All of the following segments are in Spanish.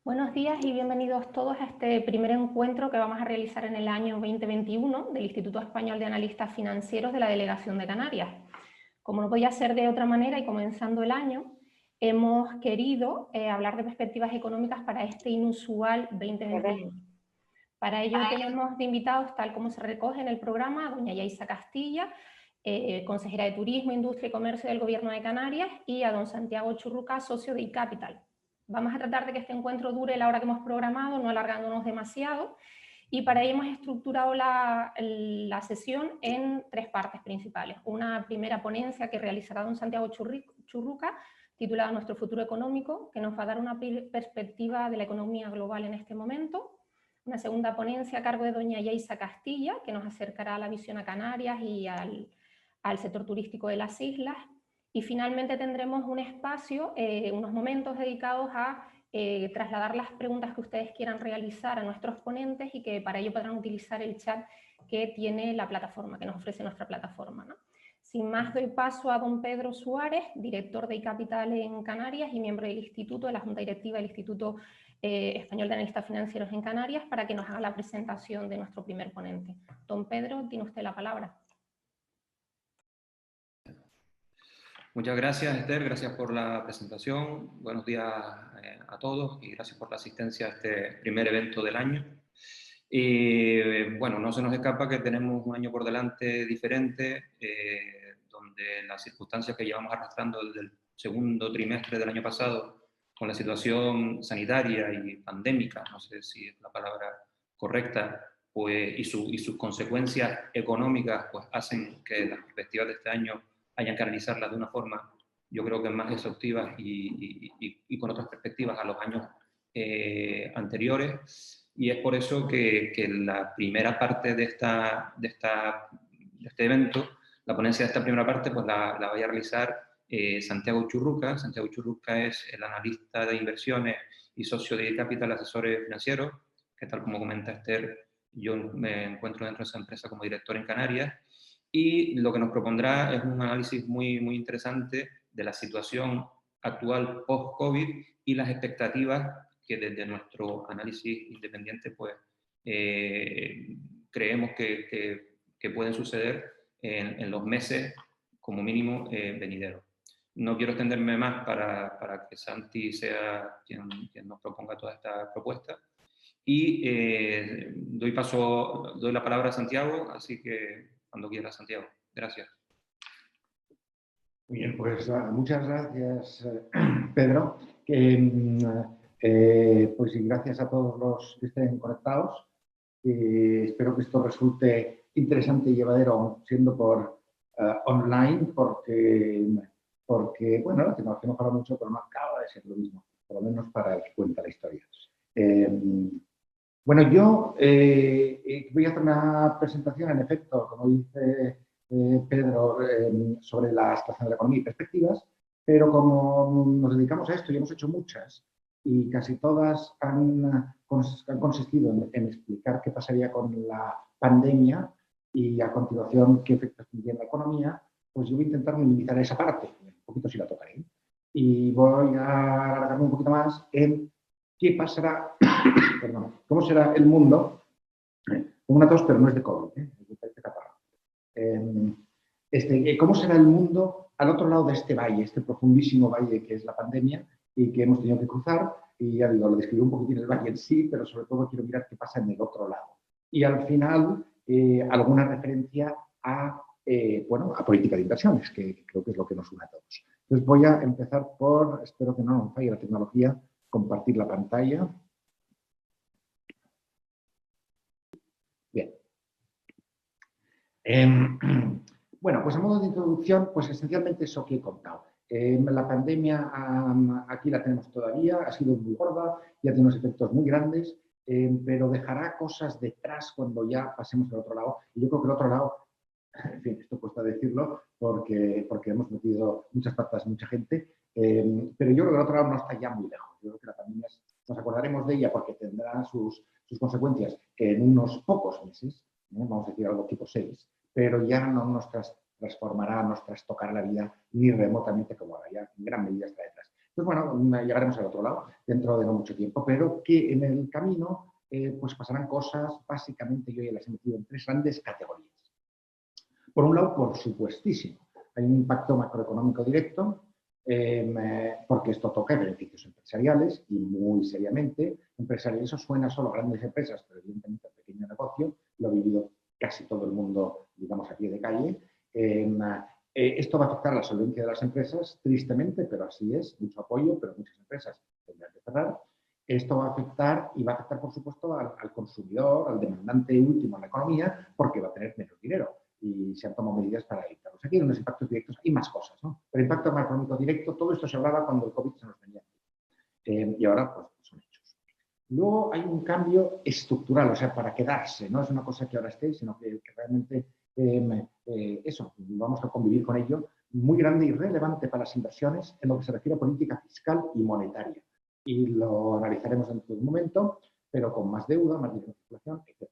Buenos días y bienvenidos todos a este primer encuentro que vamos a realizar en el año 2021 del Instituto Español de Analistas Financieros de la Delegación de Canarias. Como no podía ser de otra manera y comenzando el año, hemos querido hablar de perspectivas económicas para este inusual 2021. Para ello tenemos de invitados, tal como se recoge en el programa, a doña Yaisa Castilla, consejera de Turismo, Industria y Comercio del Gobierno de Canarias, y a don Santiago Churruca, socio de iCapital. Vamos a tratar de que este encuentro dure la hora que hemos programado, no alargándonos demasiado, y para ello hemos estructurado la sesión en tres partes principales. Una primera ponencia que realizará don Santiago Churruca, titulada Nuestro futuro económico, que nos va a dar una perspectiva de la economía global en este momento. Una segunda ponencia a cargo de doña Yaisa Castilla, que nos acercará a la visión a Canarias y al sector turístico de las islas. Y finalmente tendremos un espacio, unos momentos dedicados a trasladar las preguntas que ustedes quieran realizar a nuestros ponentes y que para ello podrán utilizar el chat que tiene la plataforma, que nos ofrece nuestra plataforma, ¿no? Sin más, doy paso a don Pedro Suárez, director de iCapital en Canarias y miembro del Instituto, de la Junta Directiva del Instituto Español de Analistas Financieros en Canarias, para que nos haga la presentación de nuestro primer ponente. Don Pedro, tiene usted la palabra. Muchas gracias, Esther, gracias por la presentación. Buenos días a todos y gracias por la asistencia a este primer evento del año. Bueno, no se nos escapa que tenemos un año por delante diferente, donde las circunstancias que llevamos arrastrando desde el segundo trimestre del año pasado, con la situación sanitaria y pandémica, no sé si es la palabra correcta, pues, y sus consecuencias económicas, pues hacen que las perspectivas de este año hayan que analizarlas de una forma, yo creo que más exhaustiva y con otras perspectivas a los años anteriores. Y es por eso que la primera parte de este evento, la ponencia de esta primera parte, pues la vaya a realizar Santiago Churruca. Santiago Churruca es el analista de inversiones y socio de iCapital Asesores Financieros, que tal como comenta Esther, yo me encuentro dentro de esa empresa como director en Canarias. Y lo que nos propondrá es un análisis muy interesante de la situación actual post-COVID y las expectativas que desde nuestro análisis independiente pues, creemos que pueden suceder en los meses como mínimo venideros. No quiero extenderme más para que Santi sea quien nos proponga toda esta propuesta. Y doy la palabra a Santiago, así que cuando quiera, Santiago. Gracias. Muy bien, pues muchas gracias, Pedro. Pues y gracias a todos los que estén conectados. Espero que esto resulte interesante y llevadero, siendo por online, porque bueno, la tecnología mejora mucho, pero no acaba de ser lo mismo, por lo menos para el que cuenta la historia. Bueno, yo voy a hacer una presentación, en efecto, como dice Pedro, sobre la situación de la economía y perspectivas, pero como nos dedicamos a esto y hemos hecho muchas, y casi todas han consistido en explicar qué pasaría con la pandemia y a continuación qué efectos tendría en la economía, pues yo voy a intentar minimizar esa parte, un poquito si la tocaré, y voy a alargarme un poquito más en qué pasará, perdón, cómo será el mundo, como una tos, pero no es de COVID, es de catarro. ¿Cómo será el mundo al otro lado de este valle, este profundísimo valle que es la pandemia y que hemos tenido que cruzar? Y ya digo, lo describo un poquitín el valle en sí, pero sobre todo quiero mirar qué pasa en el otro lado. Y al final, alguna referencia a, bueno, a política de inversiones, que creo que es lo que nos une a todos. Entonces voy a empezar por, espero que no nos falle la tecnología, compartir la pantalla. Bien. Bueno, pues a modo de introducción, pues esencialmente eso que he contado. La pandemia aquí la tenemos todavía, ha sido muy gorda, ya tiene unos efectos muy grandes, pero dejará cosas detrás cuando ya pasemos al otro lado. Y yo creo que el otro lado, en fin, esto cuesta decirlo porque hemos metido muchas patas, mucha gente, pero yo creo que el otro lado no está ya muy lejos. Yo creo que la pandemia nos acordaremos de ella porque tendrá sus consecuencias en unos pocos meses, vamos a decir algo tipo 6, pero ya no nos transformará, nos trastocará la vida ni remotamente como ahora, ya en gran medida está detrás. Entonces, bueno, llegaremos al otro lado dentro de no mucho tiempo, pero que en el camino pues pasarán cosas, básicamente yo ya las he metido en 3 grandes categorías. Por un lado, por supuestísimo, hay un impacto macroeconómico directo, porque esto toca beneficios empresariales y muy seriamente. Empresarial, eso suena solo a grandes empresas, pero evidentemente al pequeño negocio, lo ha vivido casi todo el mundo, digamos, a pie de calle. Esto va a afectar a la solvencia de las empresas, tristemente, pero así es, mucho apoyo, pero muchas empresas tendrán que cerrar. Esto va a afectar, y va a afectar, por supuesto, al consumidor, al demandante último en la economía, porque va a tener menos dinero y se han tomado medidas para evitarlos. Aquí hay unos impactos directos, hay más cosas, ¿no? Pero impacto macroeconómico directo, todo esto se hablaba cuando el COVID se nos venía. Y ahora, pues, son hechos. Luego hay un cambio estructural, o sea, para quedarse, no es una cosa que ahora esté, sino que realmente eso, vamos a convivir con ello, muy grande y relevante para las inversiones en lo que se refiere a política fiscal y monetaria. Y lo analizaremos dentro de un momento, pero con más deuda, más inflación, etc.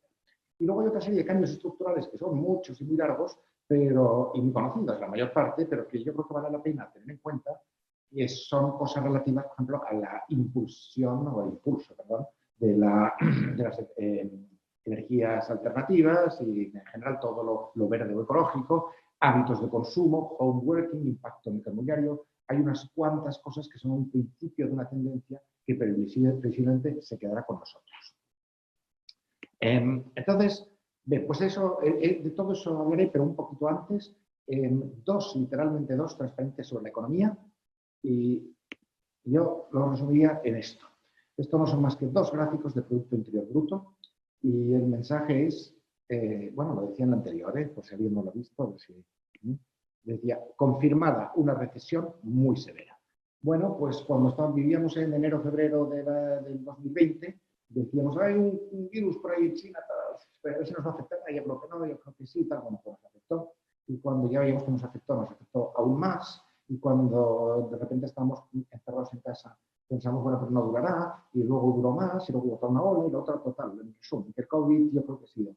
Y luego hay otra serie de cambios estructurales que son muchos y muy largos, pero, y muy conocidos, la mayor parte, pero que yo creo que vale la pena tener en cuenta, y son cosas relativas, por ejemplo, a la impulsión o el impulso, perdón, de las energías alternativas y en general todo lo verde o ecológico, hábitos de consumo, home working, impacto inmobiliario. Hay unas cuantas cosas que son un principio de una tendencia que previsiblemente se quedará con nosotros. Entonces, pues eso, de todo eso hablaré, pero un poquito antes, literalmente dos transparencias sobre la economía, y yo lo resumiría en esto. Esto no son más que 2 gráficos de Producto Interior Bruto, y el mensaje es, bueno, lo decía en la anterior, por si alguien no lo ha visto, decía, confirmada una recesión muy severa. Bueno, pues cuando vivíamos en enero-febrero del 2020, decíamos, hay un virus por ahí en China, pero a ver si nos va a afectar. Yo creo que no, yo creo que sí, tal, bueno, pues nos afectó. Y cuando ya veíamos que nos afectó aún más. Y cuando de repente estamos encerrados en casa, pensamos, bueno, pues no durará, y luego duró más, y luego otra una ola, y la otra total. En resumen, que el COVID yo creo que ha sido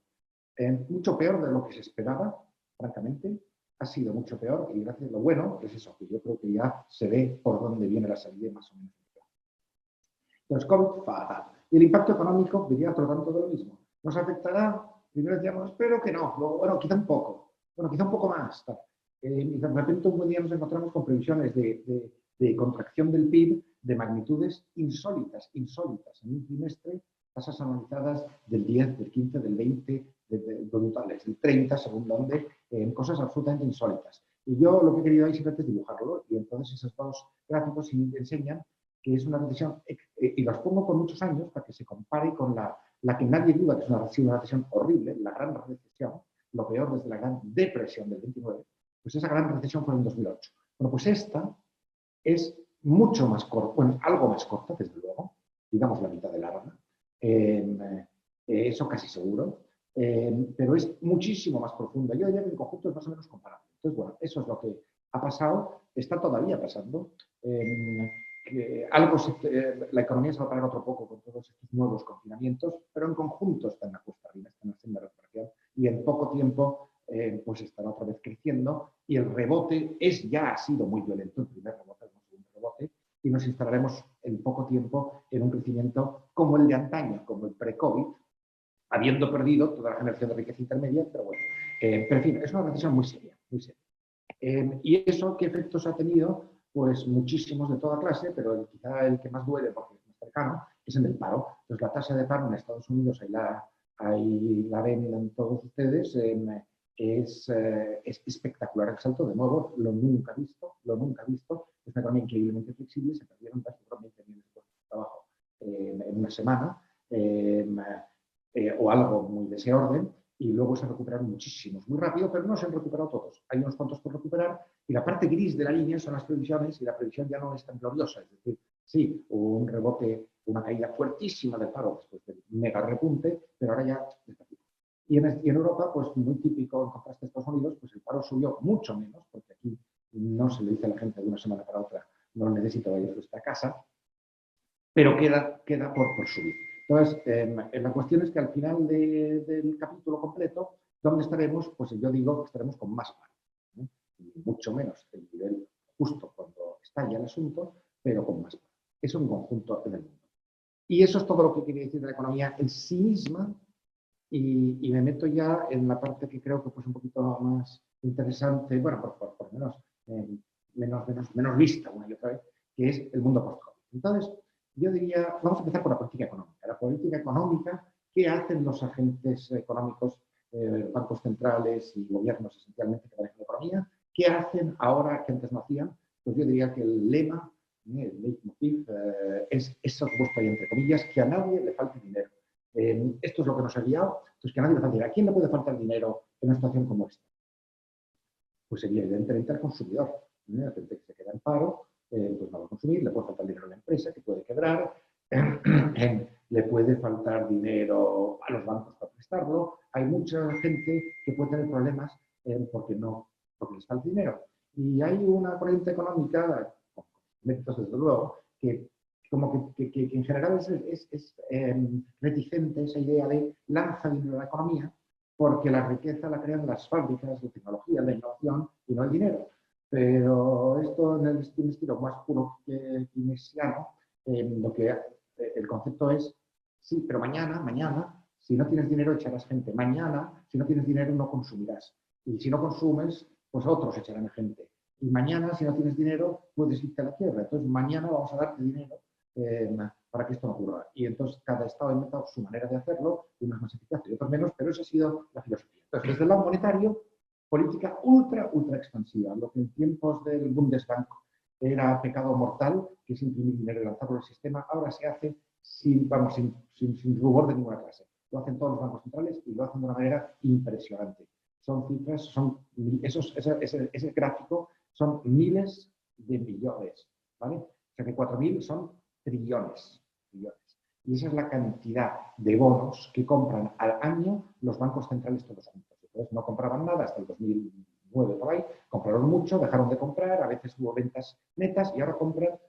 mucho peor de lo que se esperaba, francamente. Ha sido mucho peor, y gracias a lo bueno es eso, que yo creo que ya se ve por dónde viene la salida más o menos. Entonces, COVID, fatal. Y el impacto económico, diría otro tanto de lo mismo. Nos afectará, primero decíamos, espero que no, luego, bueno, quizá un poco, bueno, quizá un poco más. Y de repente un buen día nos encontramos con previsiones de contracción del PIB de magnitudes insólitas. En un trimestre, tasas analizadas del 10, del 15, del 20, brutales, del 30, según donde, cosas absolutamente insólitas. Y yo lo que he querido ahí simplemente es dibujarlo, y entonces esos 2 gráficos enseñan que es una recesión, y los pongo con muchos años para que se compare con la que nadie duda que es una recesión horrible, la gran recesión, lo peor desde la gran depresión del 29, pues esa gran recesión fue en 2008. Bueno, pues esta es mucho más corta, bueno, algo más corta, desde luego, digamos la mitad de larga, eso casi seguro, pero es muchísimo más profunda. Yo diría que en conjunto es más o menos comparable. Entonces, bueno, eso es lo que ha pasado, está todavía pasando. La economía se va a parar otro poco con todos estos nuevos confinamientos, pero en conjunto está en la cuesta arriba, está en la senda de recuperación, y en poco tiempo pues estará otra vez creciendo, y el rebote ya ha sido muy violento, el primer rebote, el segundo rebote, y nos instalaremos en poco tiempo en un crecimiento como el de antaño, como el pre-COVID, habiendo perdido toda la generación de riqueza intermedia, pero bueno, pero en fin, es una recesión muy seria, muy seria. ¿Y eso qué efectos ha tenido? Pues muchísimos de toda clase, pero quizá el que más duele, porque es más cercano, es en el paro. Entonces, la tasa de paro en Estados Unidos, ahí la ven todos ustedes, es espectacular el salto, de nuevo, lo nunca visto. Es una economía increíblemente flexible, se perdieron casi 20 millones de puestos de trabajo en una semana, o algo muy de ese orden, y luego se recuperaron muchísimos, muy rápido, pero no se han recuperado todos. Hay unos cuantos por recuperar, y la parte gris de la línea son las previsiones, y la previsión ya no es tan gloriosa. Es decir, sí, hubo un rebote, una caída fuertísima del paro después del mega repunte, pero ahora ya está aquí. Y en Europa, pues muy típico en contraste a Estados Unidos, pues el paro subió mucho menos, porque aquí no se le dice a la gente de una semana para otra, no necesito ir a esta casa, pero queda por subir. Entonces, la cuestión es que al final del capítulo completo, ¿dónde estaremos? Pues yo digo que estaremos con más paro, ¿no? Y mucho menos el nivel justo cuando estalla el asunto, pero con más. Es un conjunto en el mundo. Y eso es todo lo que quiere decir la economía en sí misma. Y me meto ya en la parte que creo que es un poquito más interesante, bueno, por lo menos, menos vista una y otra vez, que es el mundo post-COVID. Entonces, yo diría, vamos a empezar por la política económica. La política económica, ¿qué hacen los agentes económicos, bancos centrales y gobiernos esencialmente que manejan la economía? ¿Qué hacen ahora que antes no hacían? Pues yo diría que el lema, el leitmotiv, es eso puesto ahí entre comillas, que a nadie le falte dinero. Esto es lo que nos ha guiado, pues que a nadie le falte dinero. ¿A quién le puede faltar dinero en una situación como esta? Pues evidentemente al consumidor. La gente que se queda en paro, pues no va a consumir, le puede faltar dinero a la empresa, que puede quebrar, le puede faltar dinero a los bancos para prestarlo. Hay mucha gente que puede tener problemas porque les falta dinero. Y hay una corriente económica, con méritos desde luego, que como que en general es reticente esa idea de lanza dinero a la economía, porque la riqueza la crean las fábricas, la tecnología, la innovación y no el dinero. Pero esto en el estilo más puro keynesiano, el concepto es, sí, pero mañana, si no tienes dinero echarás gente. Mañana, si no tienes dinero no consumirás. Y si no consumes, pues otros echarán gente. Y mañana, si no tienes dinero, puedes irte a la quiebra. Entonces, mañana vamos a darte dinero para que esto no ocurra. Y entonces cada Estado ha inventado su manera de hacerlo, unos más eficaces y otros menos, pero esa ha sido la filosofía. Entonces, desde el lado monetario, política ultra expansiva. Lo que en tiempos del Bundesbank era pecado mortal, que es imprimir dinero y lanzarlo al sistema, ahora se hace sin rubor de ninguna clase. Lo hacen todos los bancos centrales y lo hacen de una manera impresionante. Son cifras, ese gráfico son miles de billones, ¿vale? O sea que 4.000 son trillones. Y esa es la cantidad de bonos que compran al año los bancos centrales todos juntos. Entonces no compraban nada hasta el 2009 por ahí, compraron mucho, dejaron de comprar, a veces hubo ventas netas y ahora compran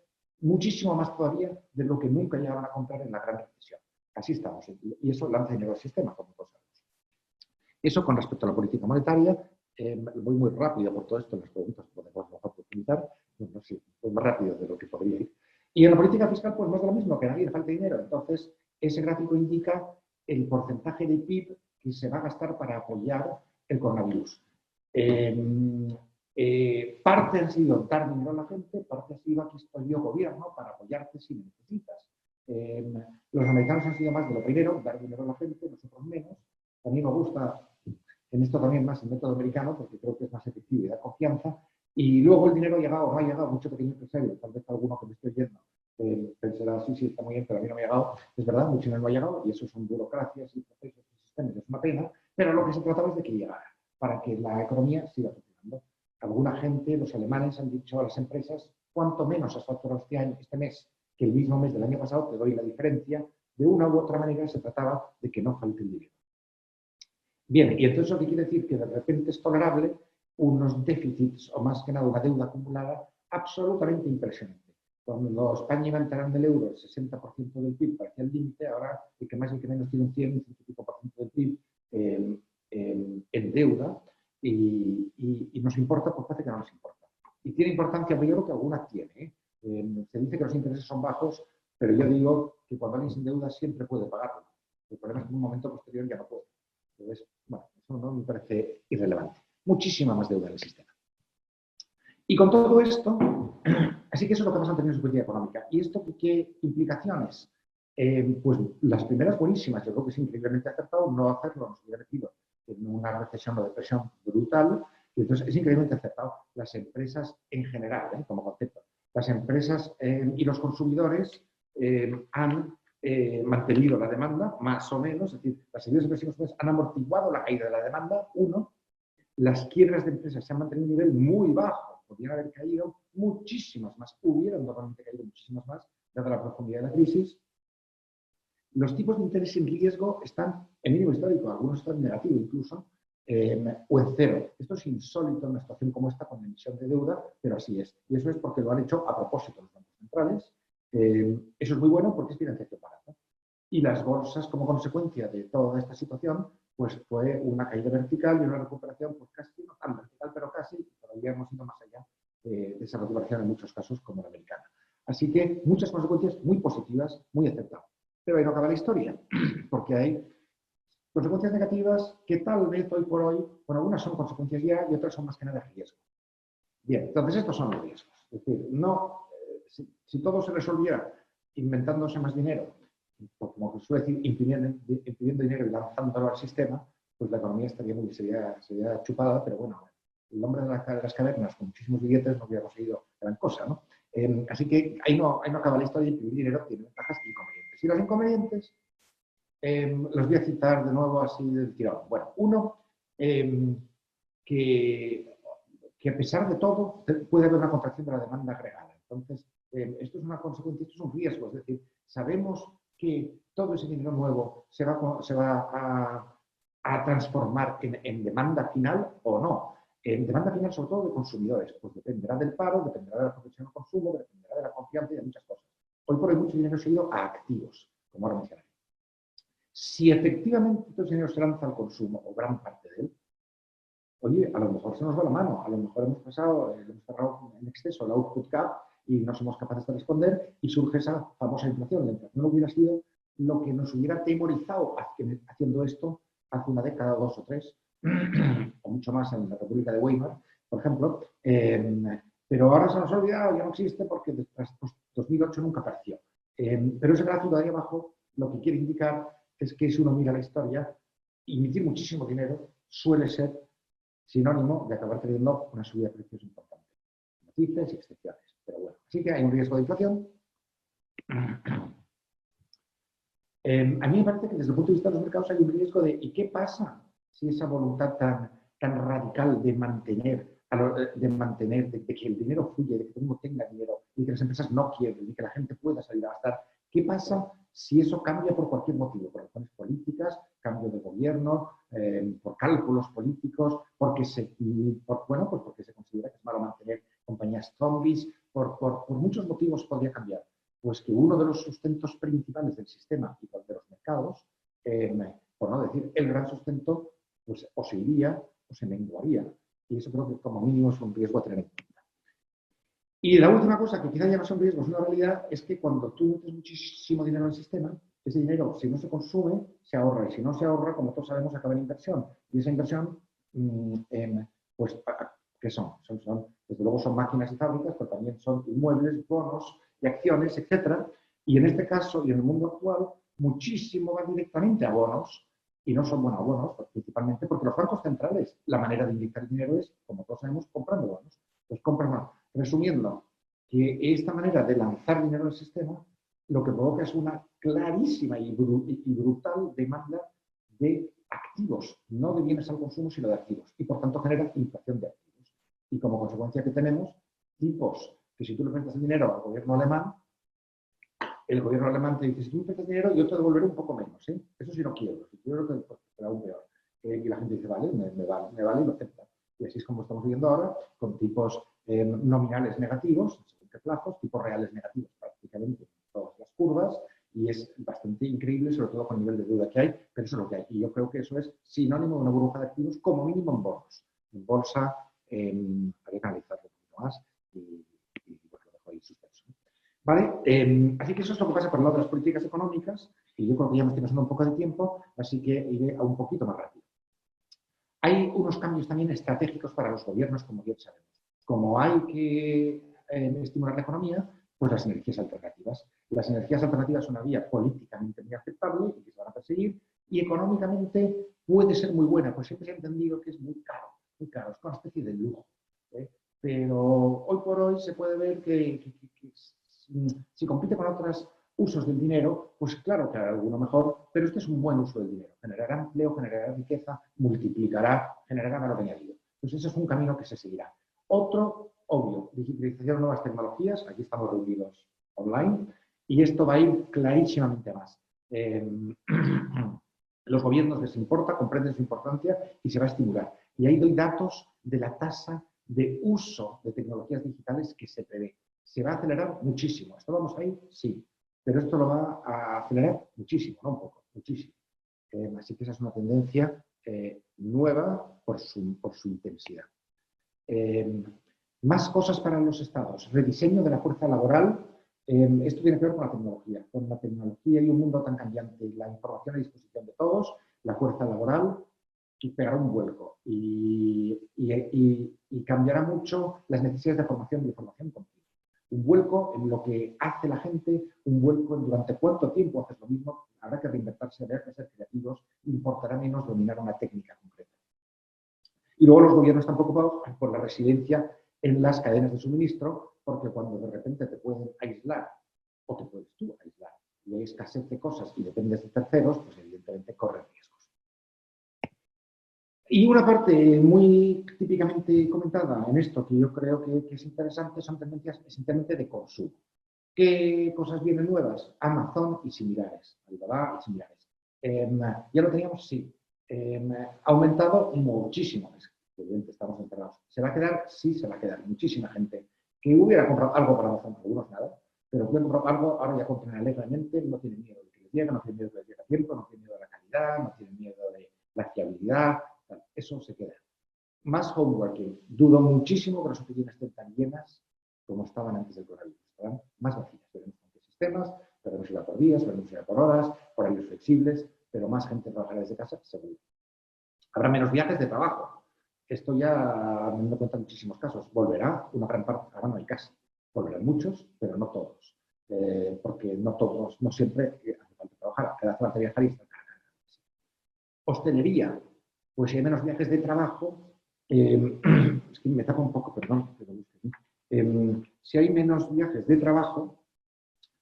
muchísimo más todavía de lo que nunca llegaron a comprar en la gran recesión. Así estamos. Y eso lanza dinero al sistema, como todos sabemos. Eso con respecto a la política monetaria. Voy muy rápido por todo esto, las preguntas podemos profundizar, no sé, voy más rápido de lo que podría ir. Y en la política fiscal, pues más de lo mismo, que a nadie le falte dinero. Entonces, ese gráfico indica el porcentaje de PIB que se va a gastar para apoyar el coronavirus. Parte ha sido dar dinero a la gente, parte ha sido aquí estoy yo, gobierno, para apoyarte si necesitas. Los americanos han sido más de lo primero, dar dinero a la gente, nosotros menos. A mí me gusta en esto también más el método americano, porque creo que es más efectivo y da confianza. Y luego el dinero ha llegado o no ha llegado, mucho pequeño empresario, tal vez alguno que me estoy oyendo pensará, sí, está muy bien, pero a mí no me ha llegado. Es verdad, mucho dinero no ha llegado y eso son burocracias y procesos y sistemas, es una pena, pero lo que se trataba es de que llegara, para que la economía siga funcionando. Alguna gente, los alemanes han dicho a las empresas, cuanto menos has facturado este mes que el mismo mes del año pasado, te doy la diferencia. De una u otra manera se trataba de que no falte el dinero. Bien, y entonces lo que quiere decir que de repente es tolerable unos déficits o más que nada una deuda acumulada absolutamente impresionante. Cuando España iba a entrar en el euro, el 60% del PIB parecía el límite, ahora el que más y el que menos tiene un 100 y pico por ciento del PIB en deuda y nos importa, pues parece que no nos importa. Y tiene importancia mayor que algunas tiene. Se dice que los intereses son bajos, pero yo digo que cuando alguien se endeuda siempre puede pagarlo. El problema es que en un momento posterior ya no puede. Entonces, bueno, eso no me parece irrelevante. Muchísima más deuda en el sistema. Y con todo esto, así que eso es lo que pasa en términos de política económica. ¿Y esto qué implicaciones? Pues las primeras buenísimas, yo creo que es increíblemente acertado. No hacerlo nos hubiera metido en una recesión o depresión brutal. Y entonces es increíblemente acertado. Las empresas en general, como concepto, las empresas y los consumidores han mantenido la demanda, más o menos, es decir, las subidas de precios han amortiguado la caída de la demanda, las quiebras de empresas se han mantenido a un nivel muy bajo, podrían haber caído muchísimas más, hubieran normalmente caído muchísimas más, dada la profundidad de la crisis. Los tipos de interés sin riesgo están en mínimo histórico, algunos están en negativo incluso, o en cero. Esto es insólito en una situación como esta con emisión de deuda, pero así es. Y eso es porque lo han hecho a propósito los bancos centrales. Eso es muy bueno porque es financiación barata. Y las bolsas, como consecuencia de toda esta situación, pues fue una caída vertical y una recuperación, pues casi no tan vertical, pero casi, todavía hemos ido más allá de esa recuperación en muchos casos como la americana. Así que muchas consecuencias muy positivas, muy aceptables. Pero ahí no acaba la historia, porque hay consecuencias negativas que tal vez hoy por hoy, bueno, algunas son consecuencias ya y otras son más que nada riesgos. Bien, entonces estos son los riesgos. Es decir, no, si todo se resolviera inventándose más dinero, como se suele decir, imprimiendo dinero y lanzándolo al sistema, pues la economía sería chupada, pero bueno, el hombre de las cavernas con muchísimos billetes no hubiera conseguido gran cosa, ¿no? Así que ahí no acaba la historia, imprimir dinero tiene ventajas e inconvenientes. Y los inconvenientes los voy a citar de nuevo así del tirón. Bueno, uno, que a pesar de todo puede haber una contracción de la demanda agregada. Entonces, esto es una consecuencia, esto es un riesgo, es decir, sabemos que todo ese dinero nuevo se va a transformar en demanda final o no. En demanda final, sobre todo de consumidores, pues dependerá del paro, dependerá de la protección al consumo, dependerá de la confianza y de muchas cosas. Hoy por hoy mucho dinero se ha ido a activos, como ahora mencionaré. Si efectivamente todo ese dinero se lanza al consumo, o gran parte de él, oye, a lo mejor se nos va la mano, a lo mejor hemos pasado, hemos cerrado en exceso el output cap y no somos capaces de responder y surge esa famosa inflación. La inflación hubiera sido lo que nos hubiera temorizado haciendo esto hace una década, dos o tres, o mucho más en la República de Weimar, por ejemplo, pero ahora se nos ha olvidado, ya no existe porque después 2008 nunca apareció. Pero ese gráfico de ahí abajo lo que quiere indicar es que si uno mira la historia, emitir muchísimo dinero suele ser sinónimo de acabar teniendo una subida de precios importante. Matices y excepciones. Pero bueno, así que hay un riesgo de inflación. A mí me parece que desde el punto de vista de los mercados hay un riesgo de ¿y qué pasa si esa voluntad tan radical de mantener, de que el dinero fluya, de que todo el mundo tenga dinero y que las empresas no quiebren y que la gente pueda salir a gastar, ¿qué pasa si eso cambia por cualquier motivo? Por razones políticas, cambio de gobierno, por cálculos políticos, porque porque se considera que es malo mantener compañías zombies, por muchos motivos podría cambiar. Pues que uno de los sustentos principales del sistema y de los mercados, por no decir el gran sustento, pues o se iría o se menguaría. Y eso creo que como mínimo es un riesgo a tener en cuenta. Y la última cosa, que quizá ya no es un riesgo, es una realidad, es que cuando tú metes muchísimo dinero en el sistema, ese dinero, si no se consume, se ahorra. Y si no se ahorra, como todos sabemos, acaba en inversión. Y esa inversión, pues, ¿qué son? Desde luego son máquinas y fábricas, pero también son inmuebles, bonos y acciones, etcétera. Y en este caso, y en el mundo actual, muchísimo va directamente a bonos, y no son buenos bonos, principalmente porque los bancos centrales, la manera de inyectar dinero es, como todos sabemos, comprando bonos. Pues compran más. Resumiendo, que esta manera de lanzar dinero al sistema lo que provoca es una clarísima y brutal demanda de activos, no de bienes al consumo, sino de activos. Y por tanto genera inflación de activos. Y como consecuencia que tenemos tipos que si tú le prestas el dinero al gobierno alemán, el gobierno alemán te dice, si tú me prestas dinero, yo te devolveré un poco menos. ¿Eh? Eso sí no quiero. Si quiero, te da un peor. Y la gente dice, vale, me vale y lo acepta. Y así es como estamos viendo ahora, con tipos nominales negativos, en plazos, tipos reales negativos prácticamente en todas las curvas, y es bastante increíble, sobre todo con el nivel de deuda que hay, pero eso es lo que hay. Y yo creo que eso es sinónimo de una burbuja de activos, como mínimo en bonos. En bolsa, hay que analizarlo un poquito más y pues lo dejo ahí suspenso. ¿Vale? Así que eso es lo que pasa por el lado de las políticas económicas, y yo creo que ya me estoy pasando un poco de tiempo, así que iré a un poquito más rápido. Hay unos cambios también estratégicos para los gobiernos, como bien sabemos. Como hay que estimular la economía, pues las energías alternativas. Las energías alternativas son una vía políticamente muy aceptable y que se van a perseguir, y económicamente puede ser muy buena, pues siempre se ha entendido que es muy caro, es una especie de lujo. Pero hoy por hoy se puede ver que si compite con otros usos del dinero, pues claro que hará alguno mejor, pero este es un buen uso del dinero. Generará empleo, generará riqueza, multiplicará, generará valor añadido. Pues ese es un camino que se seguirá. Otro, obvio, digitalización de nuevas tecnologías. Aquí estamos reunidos online y esto va a ir clarísimamente más. Los gobiernos les importa, comprenden su importancia y se va a estimular. Y ahí doy datos de la tasa de uso de tecnologías digitales que se prevé. Se va a acelerar muchísimo. ¿Esto vamos a ir? Sí. Pero esto lo va a acelerar muchísimo, no un poco, muchísimo. Así que esa es una tendencia nueva por su intensidad. Más cosas para los estados. Rediseño de la fuerza laboral Esto tiene que ver con la tecnología. Con la tecnología y un mundo tan cambiante, la información a disposición de todos, la fuerza laboral, y pegará un vuelco y cambiará mucho las necesidades de formación y de formación continua. Un vuelco en lo que hace la gente, un vuelco en durante cuánto tiempo haces lo mismo, habrá que reinventarse, habrá que ser creativos, importará menos dominar una técnica concreta. Y luego los gobiernos están preocupados por la resiliencia en las cadenas de suministro, porque cuando de repente te pueden aislar o te puedes tú aislar y hay escasez de cosas y dependes de terceros, pues evidentemente corres riesgos. Y una parte muy típicamente comentada en esto, que yo creo que es interesante, son tendencias esencialmente de consumo. ¿Qué cosas vienen nuevas? Amazon y similares, Alibaba y similares. ¿Ya lo teníamos? Sí. Ha aumentado muchísimo. Evidentemente estamos encerrados. ¿Se va a quedar? Sí, se va a quedar. Muchísima gente que hubiera comprado algo para Amazon, algunos nada, pero que comprado algo, ahora ya compran alegremente, no tienen miedo de que les llegue, no tienen miedo de que les llegue a tiempo, no tienen miedo de la calidad, no tienen miedo de la fiabilidad. Eso se queda. Más homeworking. Dudo muchísimo que las oficinas estén tan llenas como estaban antes del coronavirus. Estarán más vacías. Veremos con qué sistemas, veremos si va por días, veremos si va por horas, por horarios flexibles, pero más gente trabajará desde casa, seguro. Habrá menos viajes de trabajo. Esto ya me doy cuenta en muchísimos casos. Volverá una gran parte, ahora no hay casi. Volverán muchos, pero no todos. Porque no todos, no siempre hace falta trabajar. Hace falta viajar y estar. Hostelería. Pues si hay menos viajes de trabajo, es que me tapa un poco, perdón, pero si hay menos viajes de trabajo,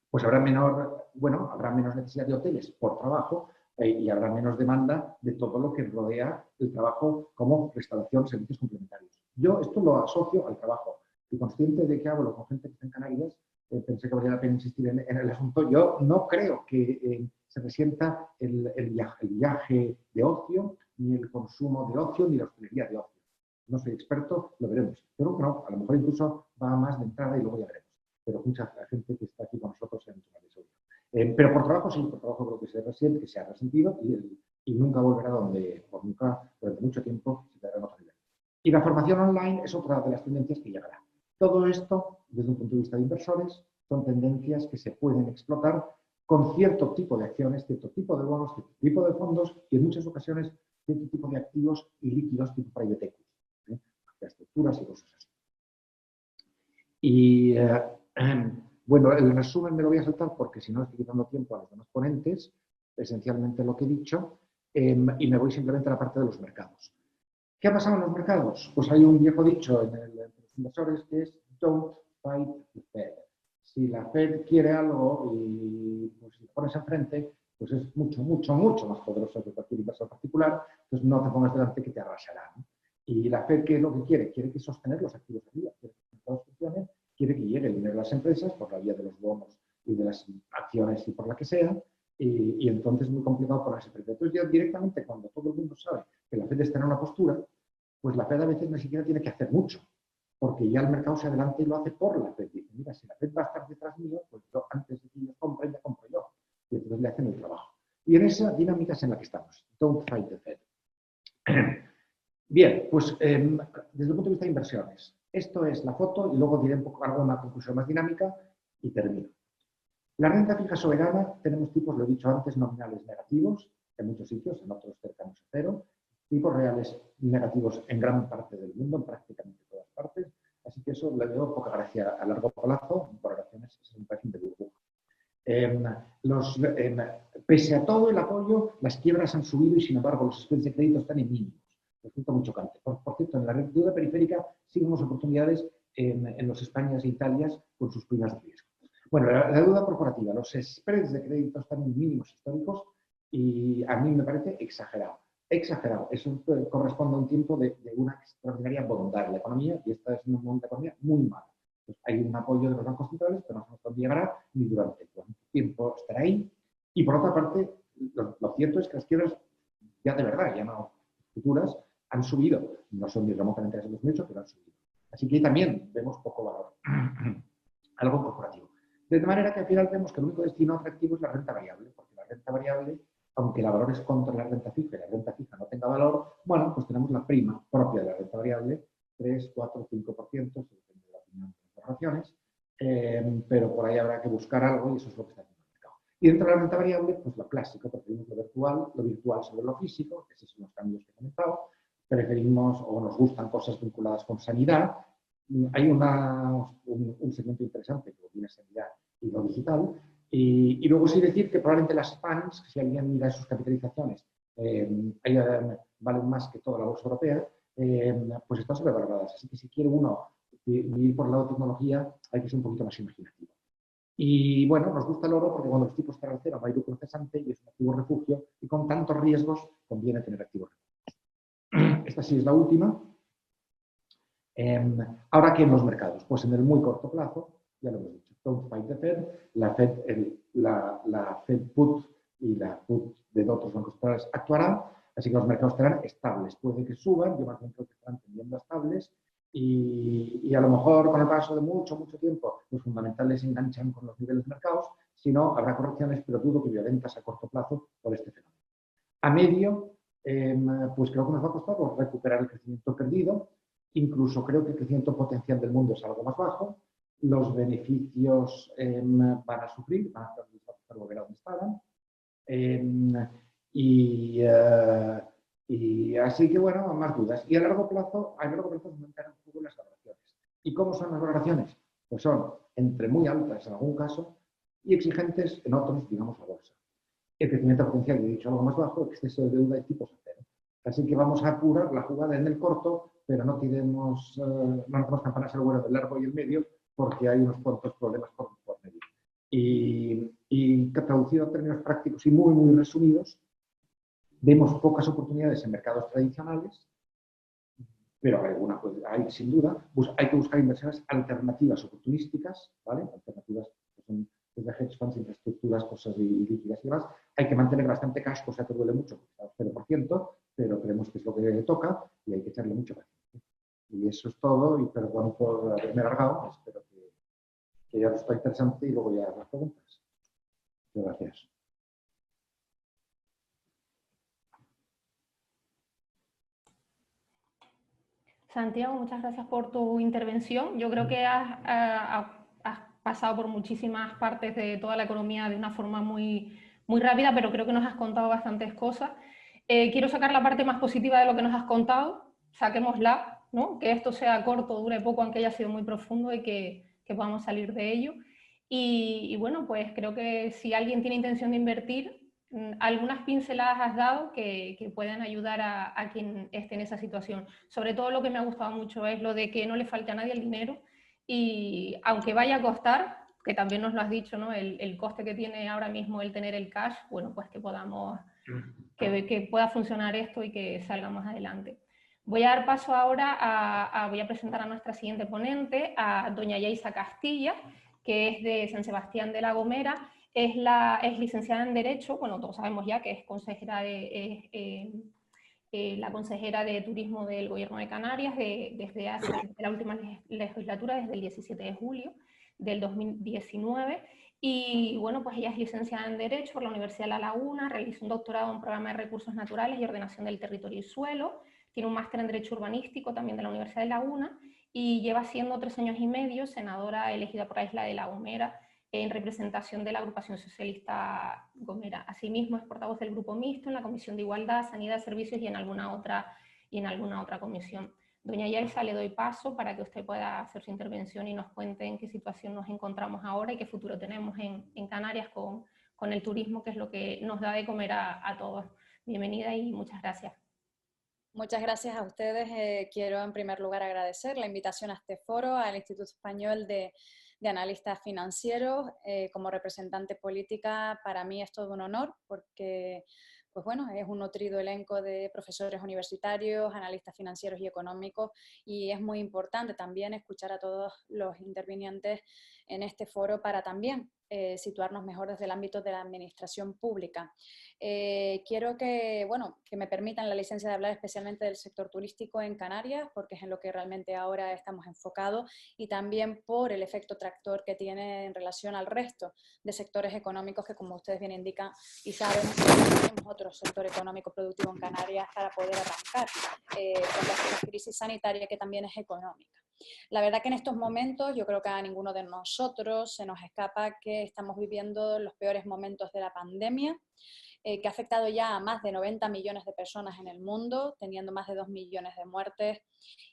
pues habrá menos necesidad de hoteles por trabajo y habrá menos demanda de todo lo que rodea el trabajo como restauración, servicios complementarios. Yo esto lo asocio al trabajo y consciente de que hablo con gente que está en Canarias, pensé que valía la pena insistir en el asunto. Yo no creo que se resienta el viaje de ocio, ni el consumo de ocio, ni la hostelería de ocio. No soy experto, lo veremos. Pero no, a lo mejor incluso va más de entrada y luego ya veremos. Pero mucha gente que está aquí con nosotros en el seguro. Pero por trabajo sí, por trabajo creo que se resiente, que se ha resentido y nunca volverá durante mucho tiempo se quedará en otro nivel. Y la formación online es otra de las tendencias que llegará. Todo esto, desde un punto de vista de inversores, son tendencias que se pueden explotar con cierto tipo de acciones, cierto tipo de bonos, cierto tipo de fondos y en muchas ocasiones cierto tipo de activos y líquidos tipo private equity, estructuras y cosas así. Y bueno, el resumen me lo voy a saltar porque si no estoy quitando tiempo a los demás ponentes, esencialmente lo que he dicho, y me voy simplemente a la parte de los mercados. ¿Qué ha pasado en los mercados? Pues hay un viejo dicho entre los inversores que es don't fight the Fed. Si la Fed quiere algo y pues, si te pones enfrente, pues es mucho, mucho, mucho más poderoso que cualquier inversor particular, entonces no te pongas delante que te arrasará, ¿no? Y la Fed, ¿qué es lo que quiere? Quiere que sostener los activos arriba, quiere que los mercados funcionen, quiere que llegue el dinero a las empresas por la vía de los bonos y de las acciones y por la que sea, y entonces es muy complicado ponerse frente. Entonces ya directamente cuando todo el mundo sabe que la Fed está en una postura, pues la Fed a veces ni siquiera tiene que hacer mucho, porque ya el mercado se adelanta y lo hace por la Fed. Dice, mira, si la Fed va a estar detrás mío, pues yo antes de que ellos compren, ya compro yo. Y entonces le hacen el trabajo. Y en esa dinámica es en la que estamos. Don't fight the Fed. Bien, pues desde el punto de vista de inversiones, esto es la foto y luego diré un poco alguna conclusión más dinámica y termino. La renta fija soberana, tenemos tipos, lo he dicho antes, nominales negativos, en muchos sitios, en otros cercanos a cero, tipos reales negativos en gran parte del mundo, en prácticamente todas partes, así que eso le veo poca gracia a largo plazo, por oraciones es un régimen de burbuja. Pese a todo el apoyo, las quiebras han subido y sin embargo los spreads de crédito están en mínimos. Resulta muy chocante. Por cierto, en la deuda periférica sí vemos oportunidades en los Españas e Italias con sus primas de riesgo. Bueno, la deuda corporativa, los spreads de crédito están en mínimos históricos y a mí me parece exagerado. Exagerado. Eso corresponde a un tiempo de una extraordinaria bondad en la economía y esta es una bondad de economía muy mala. Pues hay un apoyo de los bancos centrales, pero no sabemos cuándo llegará ni durante cuánto tiempo estará ahí. Y por otra parte, lo cierto es que las quiebras ya de verdad, ya no futuras, han subido. No son ni remotamente las de 2008, pero han subido. Así que también vemos poco valor. Algo corporativo. De manera que al final vemos que el único destino atractivo es la renta variable, porque la renta variable, aunque la valor es contra la renta fija y la renta fija no tenga valor, bueno, pues tenemos la prima propia de la renta variable, 3, 4, 5%, depende de la opinión de las valoraciones, pero por ahí habrá que buscar algo y eso es lo que está haciendo el mercado. Y dentro de la renta variable, pues lo clásico, preferimos lo virtual sobre lo físico, esos son los cambios que he comentado, preferimos o nos gustan cosas vinculadas con sanidad. Hay un segmento interesante que viene sanidad y lo digital. Y luego sí decir que probablemente las PANs, si alguien mira sus capitalizaciones, valen más que toda la bolsa europea, pues están sobrevaloradas. Así que si quiere uno ir por el lado de tecnología, hay que ser un poquito más imaginativo. Y bueno, nos gusta el oro porque cuando los tipos están al cero no hay lucro cesante y es un activo refugio y con tantos riesgos conviene tener activos refugios. Esta sí es la última. Ahora, ¿qué en los mercados? Pues en el muy corto plazo, ya lo hemos dicho, don't fight the Fed, la Fed Put y la Put de otros bancos centrales actuarán, así que los mercados estarán estables. Puede que suban, yo más bien creo que estarán tendiendo a estables y a lo mejor con el paso de mucho tiempo los fundamentales se enganchan con los niveles de mercados, si no, habrá correcciones, pero dudo que violentas a corto plazo por este fenómeno. A medio, pues creo que nos va a costar recuperar el crecimiento perdido. Incluso creo que el crecimiento potencial del mundo es algo más bajo. Los beneficios van a sufrir, van a volver a donde estaban. Y así que, bueno, más dudas. Y a largo plazo aumentan un poco las valoraciones. ¿Y cómo son las valoraciones? Pues son entre muy altas en algún caso y exigentes en otros, digamos, la bolsa. El crecimiento potencial, he dicho, algo más bajo, exceso de deuda y tipos a cero. Así que vamos a apurar la jugada en el corto, pero no tiremos, no hacemos campanas al vuelo del largo y el medio, porque hay unos cuantos problemas por medio. Y traducido a términos prácticos y muy resumidos, vemos pocas oportunidades en mercados tradicionales, pero hay sin duda, hay que buscar inversiones alternativas oportunísticas, ¿vale? Alternativas que son desde hedge funds, infraestructuras, cosas líquidas y demás. Hay que mantener bastante cash, cosa que duele mucho, al 0%, pero creemos que es lo que toca y hay que echarle mucho paciencia. Y eso es todo, y perdón por haberme alargado, espero que ya está interesante y luego ya las preguntas. Muchas gracias. Santiago, muchas gracias por tu intervención. Yo creo que has pasado por muchísimas partes de toda la economía de una forma muy rápida, pero creo que nos has contado bastantes cosas. Quiero sacar la parte más positiva de lo que nos has contado, saquémosla, ¿no? Que esto sea corto, dure poco, aunque haya sido muy profundo y que podamos salir de ello. Y bueno, pues creo que si alguien tiene intención de invertir, algunas pinceladas has dado que puedan ayudar a quien esté en esa situación. Sobre todo lo que me ha gustado mucho es lo de que no le falte a nadie el dinero y aunque vaya a costar, que también nos lo has dicho, ¿no? El coste que tiene ahora mismo el tener el cash, bueno, pues que podamos, que pueda funcionar esto y que salgamos adelante. Voy a dar paso ahora voy a presentar a nuestra siguiente ponente, a doña Yeisa Castilla, que es de San Sebastián de la Gomera. Es licenciada en Derecho, bueno, todos sabemos ya que es consejera la consejera de Turismo del Gobierno de Canarias desde la última legislatura, desde el 17 de julio del 2019. Y bueno, pues ella es licenciada en Derecho por la Universidad de La Laguna, realizó un doctorado en Programa de Recursos Naturales y Ordenación del Territorio y Suelo, tiene un máster en Derecho Urbanístico también de la Universidad de La Laguna y lleva siendo 3 años y medio senadora elegida por la isla de La Gomera en representación de la agrupación socialista Gomera. Asimismo, es portavoz del Grupo Mixto en la Comisión de Igualdad, Sanidad, Servicios y en alguna otra comisión. Doña Yeisa, le doy paso para que usted pueda hacer su intervención y nos cuente en qué situación nos encontramos ahora y qué futuro tenemos en Canarias con el turismo, que es lo que nos da de comer a todos. Bienvenida y muchas gracias. Muchas gracias a ustedes. Quiero en primer lugar agradecer la invitación a este foro, al Instituto Español de Analistas Financieros. Como representante política, para mí es todo un honor porque pues bueno, es un nutrido elenco de profesores universitarios, analistas financieros y económicos, y es muy importante también escuchar a todos los intervinientes en este foro para también situarnos mejor desde el ámbito de la administración pública. Quiero que me permitan la licencia de hablar especialmente del sector turístico en Canarias, porque es en lo que realmente ahora estamos enfocados, y también por el efecto tractor que tiene en relación al resto de sectores económicos que, como ustedes bien indican y saben, tenemos otro sector económico productivo en Canarias para poder arrancar con la crisis sanitaria que también es económica. La verdad que en estos momentos yo creo que a ninguno de nosotros se nos escapa que estamos viviendo los peores momentos de la pandemia, que ha afectado ya a más de 90 millones de personas en el mundo, teniendo más de 2 millones de muertes.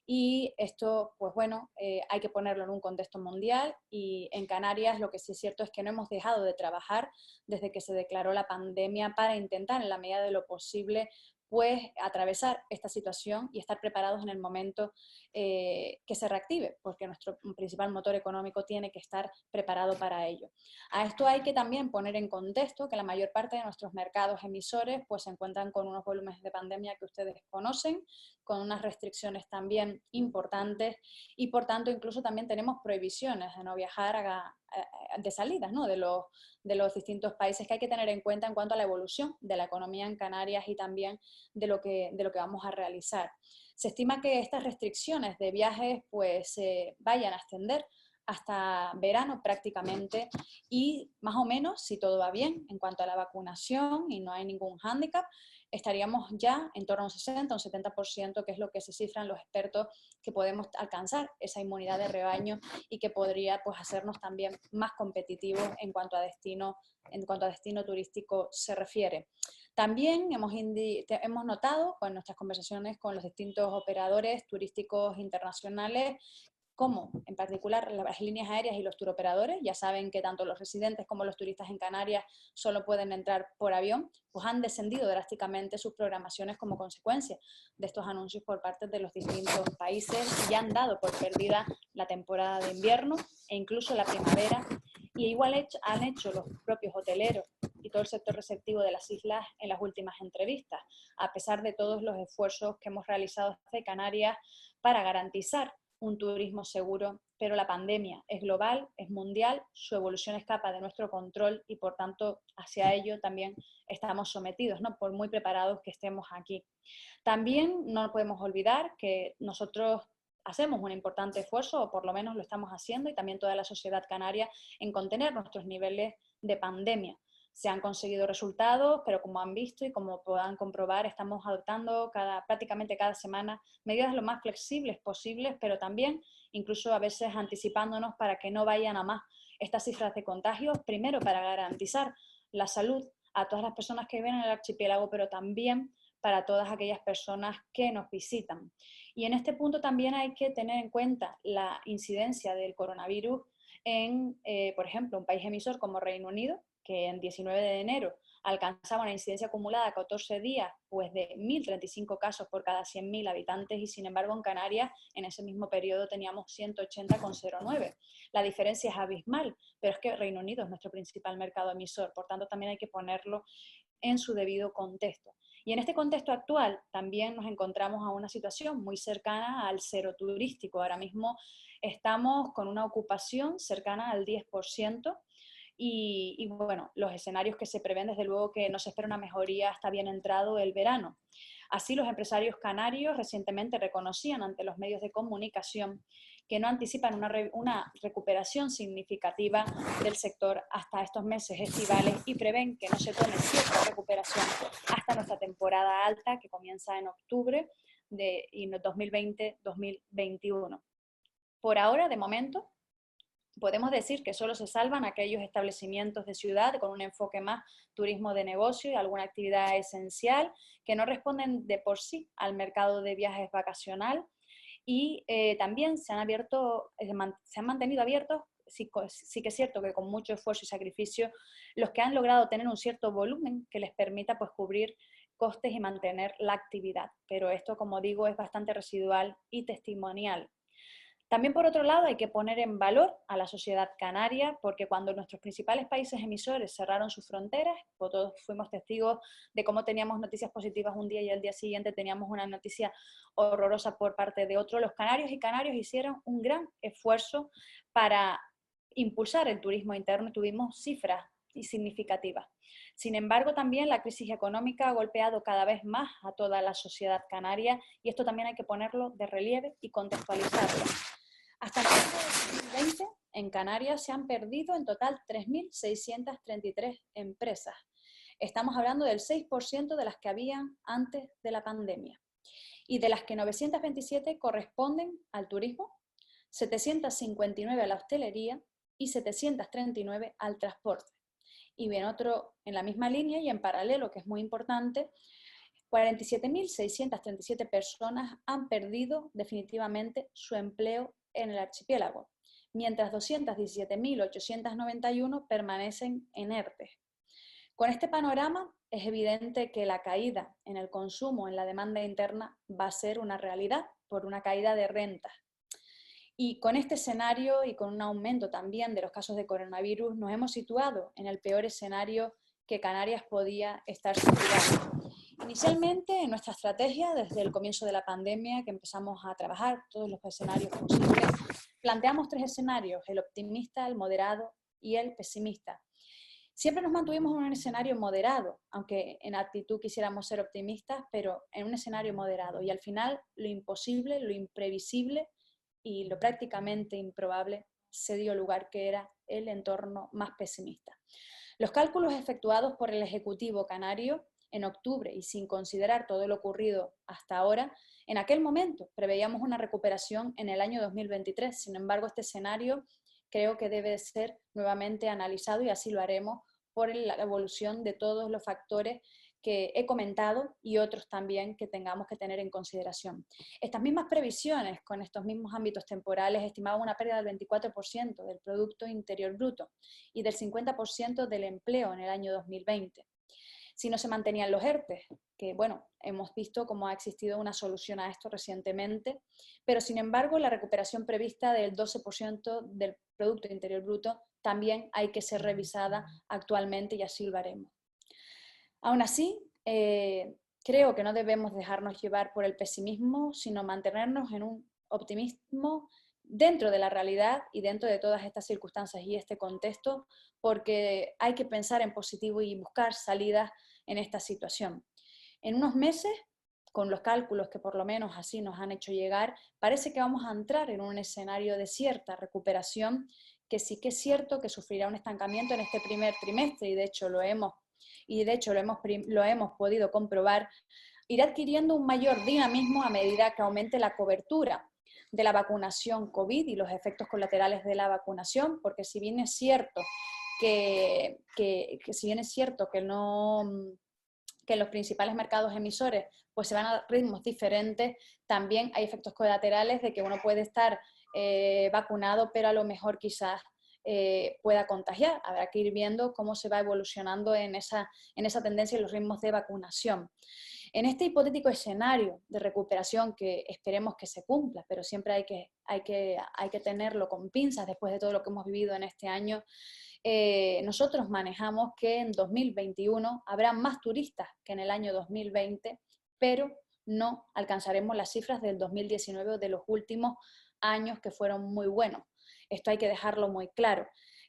Y esto, pues bueno, hay que ponerlo en un contexto mundial, y en Canarias lo que sí es cierto es que no hemos dejado de trabajar desde que se declaró la pandemia para intentar, en la medida de lo posible, pues atravesar esta situación y estar preparados en el momento que se reactive, porque nuestro principal motor económico tiene que estar preparado para ello. A esto hay que también poner en contexto que la mayor parte de nuestros mercados emisores pues se encuentran con unos volúmenes de pandemia que ustedes conocen, con unas restricciones también importantes, y por tanto incluso también tenemos prohibiciones de no viajar de salidas, ¿no?, de los distintos países, que hay que tener en cuenta en cuanto a la evolución de la economía en Canarias y también de lo que vamos a realizar. Se estima que estas restricciones de viajes pues vayan a extender hasta verano prácticamente, y más o menos, si todo va bien en cuanto a la vacunación y no hay ningún hándicap, estaríamos ya en torno a un 60 o un 70%, que es lo que se cifran los expertos, que podemos alcanzar esa inmunidad de rebaño, y que podría pues hacernos también más competitivos en cuanto a destino turístico se refiere. También hemos notado con nuestras conversaciones con los distintos operadores turísticos internacionales cómo, en particular, las líneas aéreas y los turoperadores, ya saben que tanto los residentes como los turistas en Canarias solo pueden entrar por avión, pues han descendido drásticamente sus programaciones como consecuencia de estos anuncios por parte de los distintos países, y han dado por perdida la temporada de invierno e incluso la primavera, y igual han hecho los propios hoteleros y todo el sector receptivo de las islas en las últimas entrevistas, a pesar de todos los esfuerzos que hemos realizado desde Canarias para garantizar un turismo seguro, pero la pandemia es global, es mundial, su evolución escapa de nuestro control, y por tanto hacia ello también estamos sometidos, ¿no?, por muy preparados que estemos aquí. También no podemos olvidar que nosotros hacemos un importante esfuerzo, o por lo menos lo estamos haciendo, y también toda la sociedad canaria, en contener nuestros niveles de pandemia. Se han conseguido resultados, pero como han visto y como puedan comprobar, estamos adoptando prácticamente cada semana medidas lo más flexibles posibles, pero también incluso a veces anticipándonos para que no vayan a más estas cifras de contagios, primero para garantizar la salud a todas las personas que viven en el archipiélago, pero también para todas aquellas personas que nos visitan. Y en este punto también hay que tener en cuenta la incidencia del coronavirus en, por ejemplo, un país emisor como Reino Unido, que en 19 de enero alcanzaba una incidencia acumulada a 14 días pues de 1.035 casos por cada 100.000 habitantes, y sin embargo en Canarias en ese mismo periodo teníamos 180,09. La diferencia es abismal, pero es que Reino Unido es nuestro principal mercado emisor, por tanto también hay que ponerlo en su debido contexto. Y en este contexto actual también nos encontramos a una situación muy cercana al cero turístico. Ahora mismo estamos con una ocupación cercana al 10%, y bueno, los escenarios que se prevén, desde luego que no se espera una mejoría hasta bien entrado el verano. Así, los empresarios canarios recientemente reconocían ante los medios de comunicación que no anticipan una recuperación significativa del sector hasta estos meses estivales, y prevén que no se tome cierta recuperación hasta nuestra temporada alta, que comienza en octubre de 2020-2021. Por ahora, de momento, podemos decir que solo se salvan aquellos establecimientos de ciudad con un enfoque más turismo de negocio y alguna actividad esencial, que no responden de por sí al mercado de viajes vacacional, y también se han mantenido abiertos, sí que es cierto que con mucho esfuerzo y sacrificio, los que han logrado tener un cierto volumen que les permita pues cubrir costes y mantener la actividad, pero esto, como digo, es bastante residual y testimonial. También, por otro lado, hay que poner en valor a la sociedad canaria, porque cuando nuestros principales países emisores cerraron sus fronteras, pues todos fuimos testigos de cómo teníamos noticias positivas un día y al día siguiente teníamos una noticia horrorosa por parte de otro. Los canarios y canarios hicieron un gran esfuerzo para impulsar el turismo interno, y tuvimos cifras significativas. Sin embargo, también la crisis económica ha golpeado cada vez más a toda la sociedad canaria, y esto también hay que ponerlo de relieve y contextualizarlo. Hasta noviembre de 2020, en Canarias se han perdido en total 3.633 empresas. Estamos hablando del 6% de las que habían antes de la pandemia, y de las que 927 corresponden al turismo, 759 a la hostelería y 739 al transporte. Y bien, otro en la misma línea y en paralelo, que es muy importante, 47.637 personas han perdido definitivamente su empleo en el archipiélago, mientras 217.891 permanecen en ERTE. Con este panorama es evidente que la caída en el consumo, en la demanda interna, va a ser una realidad por una caída de rentas. Y con este escenario y con un aumento también de los casos de coronavirus, nos hemos situado en el peor escenario que Canarias podía estar situado. Inicialmente, en nuestra estrategia, desde el comienzo de la pandemia, que empezamos a trabajar todos los escenarios posibles, planteamos 3 escenarios: el optimista, el moderado y el pesimista. Siempre nos mantuvimos en un escenario moderado, aunque en actitud quisiéramos ser optimistas, pero en un escenario moderado. Y al final, lo imposible, lo imprevisible y lo prácticamente improbable se dio lugar, que era el entorno más pesimista. Los cálculos efectuados por el Ejecutivo canario en octubre, y sin considerar todo lo ocurrido hasta ahora, en aquel momento preveíamos una recuperación en el año 2023. Sin embargo, este escenario creo que debe ser nuevamente analizado, y así lo haremos, por la evolución de todos los factores que he comentado y otros también que tengamos que tener en consideración. Estas mismas previsiones, con estos mismos ámbitos temporales, estimaban una pérdida del 24% del Producto Interior Bruto y del 50% del empleo en el año 2020. Si no se mantenían los ERTE, que bueno, hemos visto cómo ha existido una solución a esto recientemente, pero sin embargo la recuperación prevista del 12% del Producto Interior Bruto también hay que ser revisada actualmente, y así lo haremos. Aún así, creo que no debemos dejarnos llevar por el pesimismo, sino mantenernos en un optimismo dentro de la realidad y dentro de todas estas circunstancias y este contexto, porque hay que pensar en positivo y buscar salidas en esta situación. En unos meses, con los cálculos que por lo menos así nos han hecho llegar, parece que vamos a entrar en un escenario de cierta recuperación, que sí que es cierto que sufrirá un estancamiento en este primer trimestre, y de hecho lo hemos podido comprobar. Irá adquiriendo un mayor dinamismo a medida que aumente la cobertura de la vacunación COVID y los efectos colaterales de la vacunación, porque si bien es cierto que en los principales mercados emisores pues se van a ritmos diferentes, también hay efectos colaterales de que uno puede estar vacunado, pero a lo mejor quizás pueda contagiar. Habrá que ir viendo cómo se va evolucionando en esa tendencia y los ritmos de vacunación. En este hipotético escenario de recuperación, que esperemos que se cumpla, pero siempre hay que tenerlo con pinzas después de todo lo que hemos vivido en este año, nosotros manejamos que en 2021 habrá más turistas que en el año 2020, pero no alcanzaremos las cifras del 2019 o de los últimos años, que fueron muy buenos. Esto hay que dejarlo muy claro.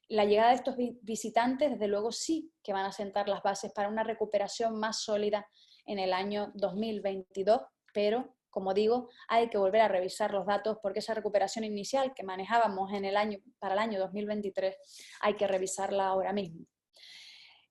La llegada de estos visitantes, desde luego, sí que van a sentar las bases para una recuperación más sólida en el año 2022, pero, como digo, hay que volver a revisar los datos, porque esa recuperación inicial que manejábamos para el año 2023 hay que revisarla ahora mismo.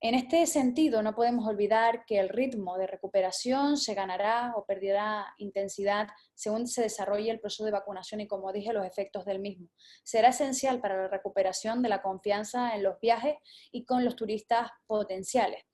En este sentido, no podemos olvidar que el ritmo de recuperación se ganará o perderá intensidad según se desarrolle el proceso de vacunación y, como dije, los efectos del mismo. Será esencial para la recuperación de la confianza en los viajes y con los turistas potenciales.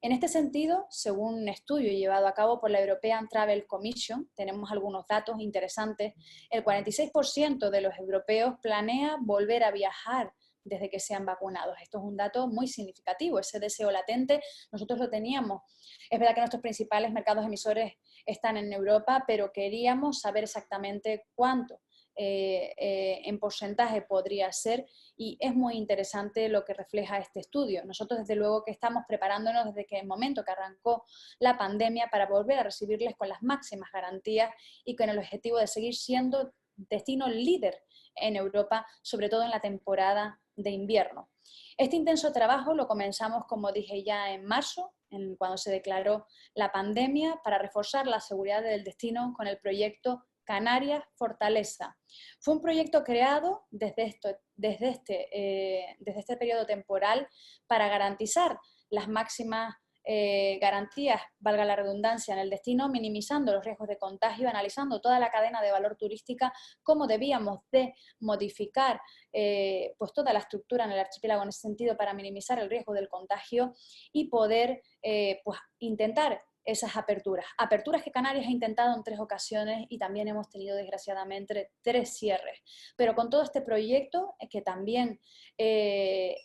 En este sentido, según un estudio llevado a cabo por la European Travel Commission, tenemos algunos datos interesantes. El 46% de los europeos planea volver a viajar desde que sean vacunados. Esto es un dato muy significativo, ese deseo latente nosotros lo teníamos. Es verdad que nuestros principales mercados emisores están en Europa, pero queríamos saber exactamente cuánto en porcentaje podría ser, y es muy interesante lo que refleja este estudio. Nosotros desde luego que estamos preparándonos desde que el momento que arrancó la pandemia para volver a recibirles con las máximas garantías y con el objetivo de seguir siendo destino líder en Europa, sobre todo en la temporada de invierno. Este intenso trabajo lo comenzamos, como dije, ya en marzo, cuando se declaró la pandemia, para reforzar la seguridad del destino con el proyecto Canarias Fortaleza. Fue un proyecto creado desde este periodo temporal para garantizar las máximas garantías, valga la redundancia, en el destino, minimizando los riesgos de contagio, analizando toda la cadena de valor turística, cómo debíamos de modificar pues toda la estructura en el archipiélago en ese sentido para minimizar el riesgo del contagio y poder pues intentar esas aperturas que Canarias ha intentado en 3 ocasiones y también hemos tenido desgraciadamente 3 cierres, pero con todo este proyecto que también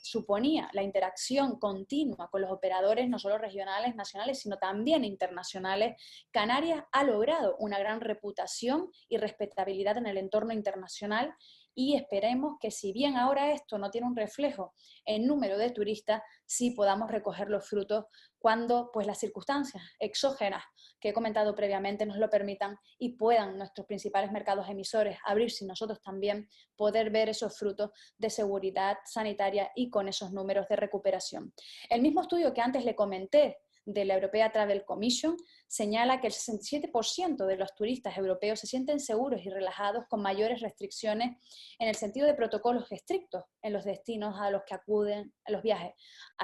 suponía la interacción continua con los operadores no solo regionales, nacionales, sino también internacionales, Canarias ha logrado una gran reputación y respetabilidad en el entorno internacional y esperemos que si bien ahora esto no tiene un reflejo en número de turistas, sí podamos recoger los frutos cuando pues, las circunstancias exógenas que he comentado previamente nos lo permitan y puedan nuestros principales mercados emisores abrirse y nosotros también poder ver esos frutos de seguridad sanitaria y con esos números de recuperación. El mismo estudio que antes le comenté de la European Travel Commission señala que el 67% de los turistas europeos se sienten seguros y relajados con mayores restricciones en el sentido de protocolos estrictos en los destinos a los que acuden a los viajes.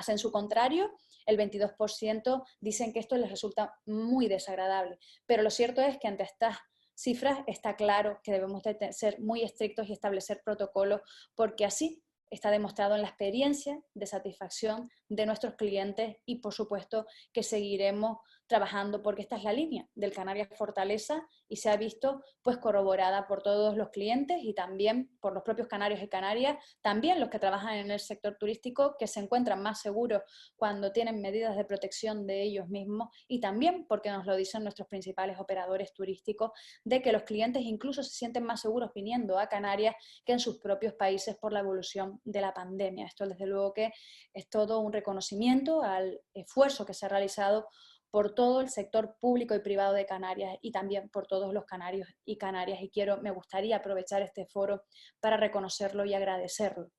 En su contrario, el 22% dicen que esto les resulta muy desagradable, pero lo cierto es que ante estas cifras está claro que debemos de ser muy estrictos y establecer protocolos porque así está demostrado en la experiencia de satisfacción de nuestros clientes y por supuesto que seguiremos trabajando porque esta es la línea del Canarias Fortaleza y se ha visto pues corroborada por todos los clientes y también por los propios canarios y canarias, también los que trabajan en el sector turístico que se encuentran más seguros cuando tienen medidas de protección de ellos mismos y también porque nos lo dicen nuestros principales operadores turísticos de que los clientes incluso se sienten más seguros viniendo a Canarias que en sus propios países por la evolución de la pandemia. Esto desde luego que es todo un reconocimiento al esfuerzo que se ha realizado por todo el sector público y privado de Canarias y también por todos los canarios y canarias y me gustaría aprovechar este foro para reconocerlo y agradecerlo.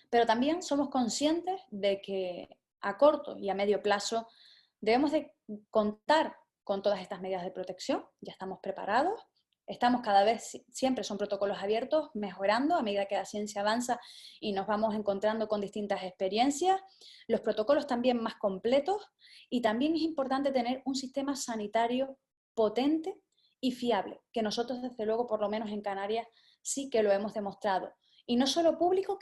Pero también somos conscientes de que a corto y a medio plazo debemos de contar con todas estas medidas de protección, ya estamos preparados, estamos cada vez, siempre son protocolos abiertos, mejorando a medida que la ciencia avanza y nos vamos encontrando con distintas experiencias, los protocolos también más completos y también es importante tener un sistema sanitario potente y fiable, que nosotros desde luego, por lo menos en Canarias, sí que lo hemos demostrado. Y no solo público,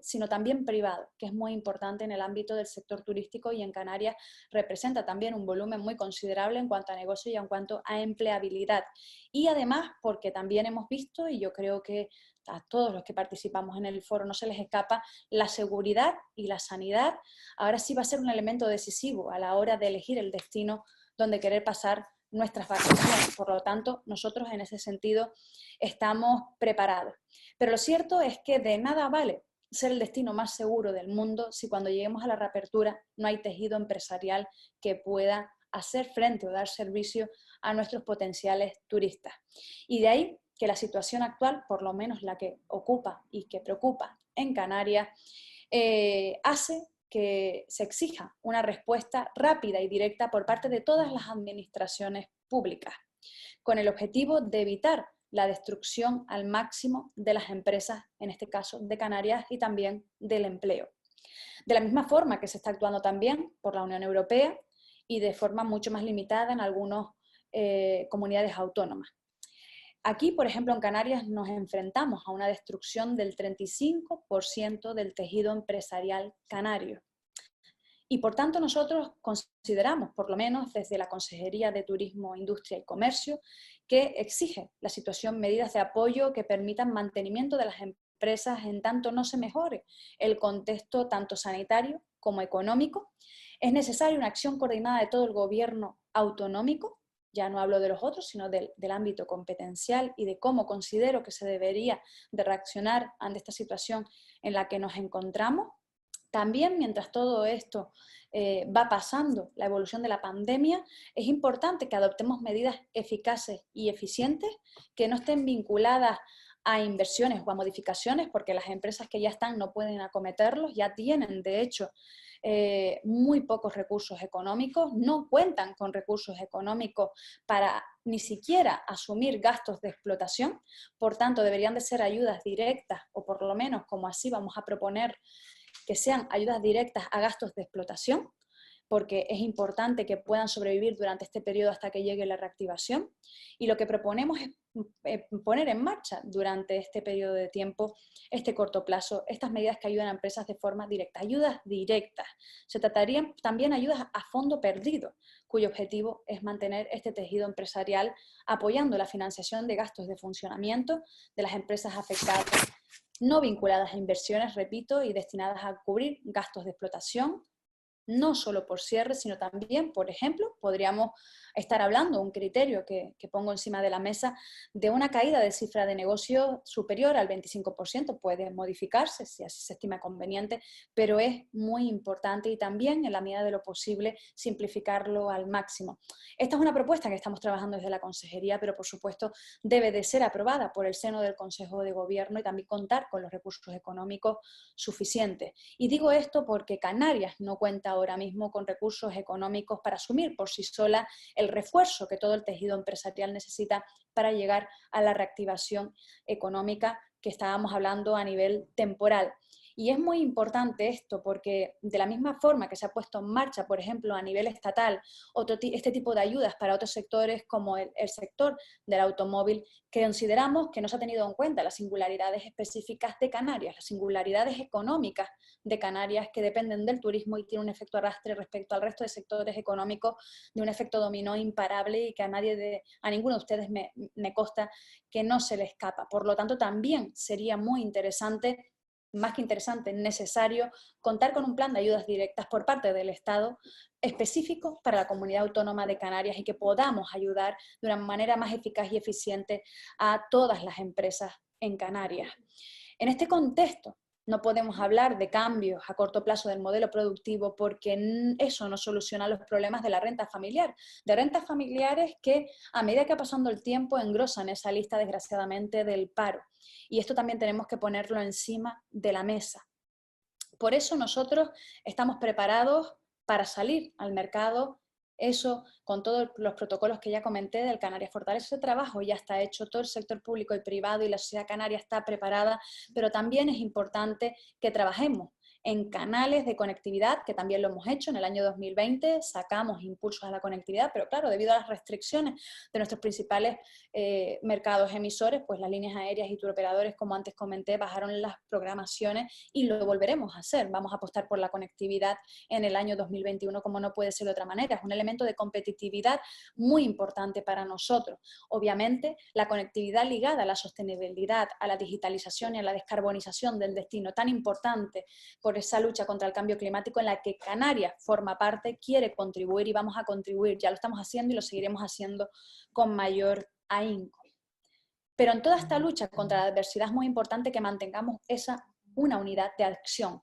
sino también privado, que es muy importante en el ámbito del sector turístico y en Canarias representa también un volumen muy considerable en cuanto a negocio y en cuanto a empleabilidad. Y además, porque también hemos visto, y yo creo que a todos los que participamos en el foro no se les escapa, la seguridad y la sanidad ahora sí va a ser un elemento decisivo a la hora de elegir el destino donde querer pasar nuestras vacaciones. Por lo tanto, nosotros en ese sentido estamos preparados. Pero lo cierto es que de nada vale ser el destino más seguro del mundo si cuando lleguemos a la reapertura no hay tejido empresarial que pueda hacer frente o dar servicio a nuestros potenciales turistas. Y de ahí que la situación actual, por lo menos la que ocupa y que preocupa en Canarias, hace que se exija una respuesta rápida y directa por parte de todas las administraciones públicas, con el objetivo de evitar la destrucción al máximo de las empresas, en este caso de Canarias, y también del empleo. De la misma forma que se está actuando también por la Unión Europea y de forma mucho más limitada en algunas comunidades autónomas. Aquí, por ejemplo, en Canarias nos enfrentamos a una destrucción del 35% del tejido empresarial canario. Y por tanto nosotros consideramos, por lo menos desde la Consejería de Turismo, Industria y Comercio, que exige la situación medidas de apoyo que permitan mantenimiento de las empresas en tanto no se mejore el contexto tanto sanitario como económico. Es necesaria una acción coordinada de todo el gobierno autonómico, ya no hablo de los otros, sino del ámbito competencial y de cómo considero que se debería de reaccionar ante esta situación en la que nos encontramos. También, mientras todo esto va pasando, la evolución de la pandemia, es importante que adoptemos medidas eficaces y eficientes que no estén vinculadas a inversiones o a modificaciones, porque las empresas que ya están no pueden acometerlos, ya tienen, de hecho, muy pocos recursos económicos, no cuentan con recursos económicos para ni siquiera asumir gastos de explotación, por tanto deberían de ser ayudas directas, o por lo menos como así vamos a proponer que sean ayudas directas a gastos de explotación, porque es importante que puedan sobrevivir durante este periodo hasta que llegue la reactivación. Y lo que proponemos es poner en marcha durante este periodo de tiempo, este corto plazo, estas medidas que ayudan a empresas de forma directa, ayudas directas. Se tratarían también ayudas a fondo perdido, cuyo objetivo es mantener este tejido empresarial apoyando la financiación de gastos de funcionamiento de las empresas afectadas, no vinculadas a inversiones, repito, y destinadas a cubrir gastos de explotación, no solo por cierre, sino también, por ejemplo, podríamos estar hablando, un criterio que pongo encima de la mesa, de una caída de cifra de negocio superior al 25%, puede modificarse si así se estima conveniente, pero es muy importante y también, en la medida de lo posible, simplificarlo al máximo. Esta es una propuesta que estamos trabajando desde la Consejería, pero por supuesto debe de ser aprobada por el seno del Consejo de Gobierno y también contar con los recursos económicos suficientes. Y digo esto porque Canarias no cuenta ahora mismo con recursos económicos para asumir por sí sola el refuerzo que todo el tejido empresarial necesita para llegar a la reactivación económica que estábamos hablando a nivel temporal. Y es muy importante esto porque de la misma forma que se ha puesto en marcha, por ejemplo, a nivel estatal, este tipo de ayudas para otros sectores como el sector del automóvil, que consideramos que no se ha tenido en cuenta las singularidades específicas de Canarias, las singularidades económicas de Canarias que dependen del turismo y tienen un efecto arrastre respecto al resto de sectores económicos, de un efecto dominó imparable y que a ninguno de ustedes me consta que no se le escapa. Por lo tanto, también sería muy interesante, más que interesante, necesario contar con un plan de ayudas directas por parte del Estado específico para la Comunidad Autónoma de Canarias y que podamos ayudar de una manera más eficaz y eficiente a todas las empresas en Canarias. En este contexto, no podemos hablar de cambios a corto plazo del modelo productivo porque eso no soluciona los problemas de la renta familiar, de rentas familiares que a medida que va pasando el tiempo engrosan esa lista desgraciadamente del paro. Y esto también tenemos que ponerlo encima de la mesa. Por eso nosotros estamos preparados para salir al mercado, eso con todos los protocolos que ya comenté del Canarias Fortaleza. Ese trabajo ya está hecho, todo el sector público y privado y la sociedad canaria está preparada, pero también es importante que trabajemos en canales de conectividad, que también lo hemos hecho en el año 2020, sacamos impulsos a la conectividad, pero claro, debido a las restricciones de nuestros principales mercados emisores, pues las líneas aéreas y turoperadores, como antes comenté, bajaron las programaciones y lo volveremos a hacer. Vamos a apostar por la conectividad en el año 2021 como no puede ser de otra manera. Es un elemento de competitividad muy importante para nosotros. Obviamente, la conectividad ligada a la sostenibilidad, a la digitalización y a la descarbonización del destino tan importante por esa lucha contra el cambio climático en la que Canarias forma parte, quiere contribuir y vamos a contribuir. Ya lo estamos haciendo y lo seguiremos haciendo con mayor ahínco. Pero en toda esta lucha contra la adversidad es muy importante que mantengamos una unidad de acción.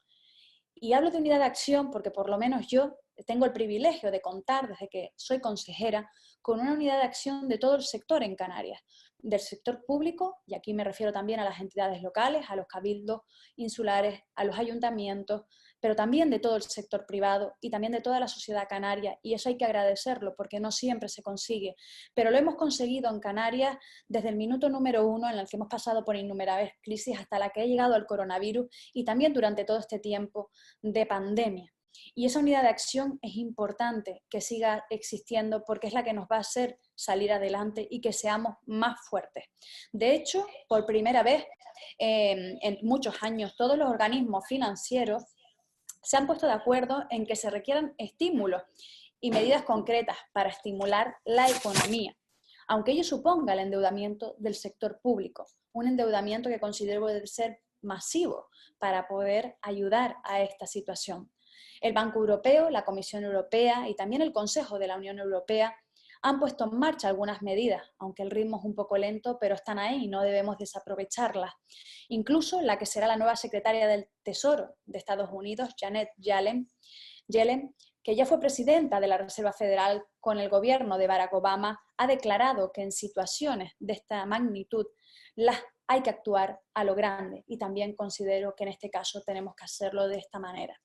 Y hablo de unidad de acción porque por lo menos yo tengo el privilegio de contar desde que soy consejera con una unidad de acción de todo el sector en Canarias, del sector público, y aquí me refiero también a las entidades locales, a los cabildos insulares, a los ayuntamientos, pero también de todo el sector privado y también de toda la sociedad canaria, y eso hay que agradecerlo porque no siempre se consigue, pero lo hemos conseguido en Canarias desde el minuto número 1 en el que hemos pasado por innumerables crisis hasta la que ha llegado el coronavirus y también durante todo este tiempo de pandemia. Y esa unidad de acción es importante que siga existiendo porque es la que nos va a hacer salir adelante y que seamos más fuertes. De hecho, por primera vez en muchos años, todos los organismos financieros se han puesto de acuerdo en que se requieran estímulos y medidas concretas para estimular la economía, aunque ello suponga el endeudamiento del sector público, un endeudamiento que considero debe ser masivo para poder ayudar a esta situación. El Banco Europeo, la Comisión Europea y también el Consejo de la Unión Europea han puesto en marcha algunas medidas, aunque el ritmo es un poco lento, pero están ahí y no debemos desaprovecharlas. Incluso la que será la nueva secretaria del Tesoro de Estados Unidos, Janet Yellen, que ya fue presidenta de la Reserva Federal con el gobierno de Barack Obama, ha declarado que en situaciones de esta magnitud hay que actuar a lo grande y también considero que en este caso tenemos que hacerlo de esta manera.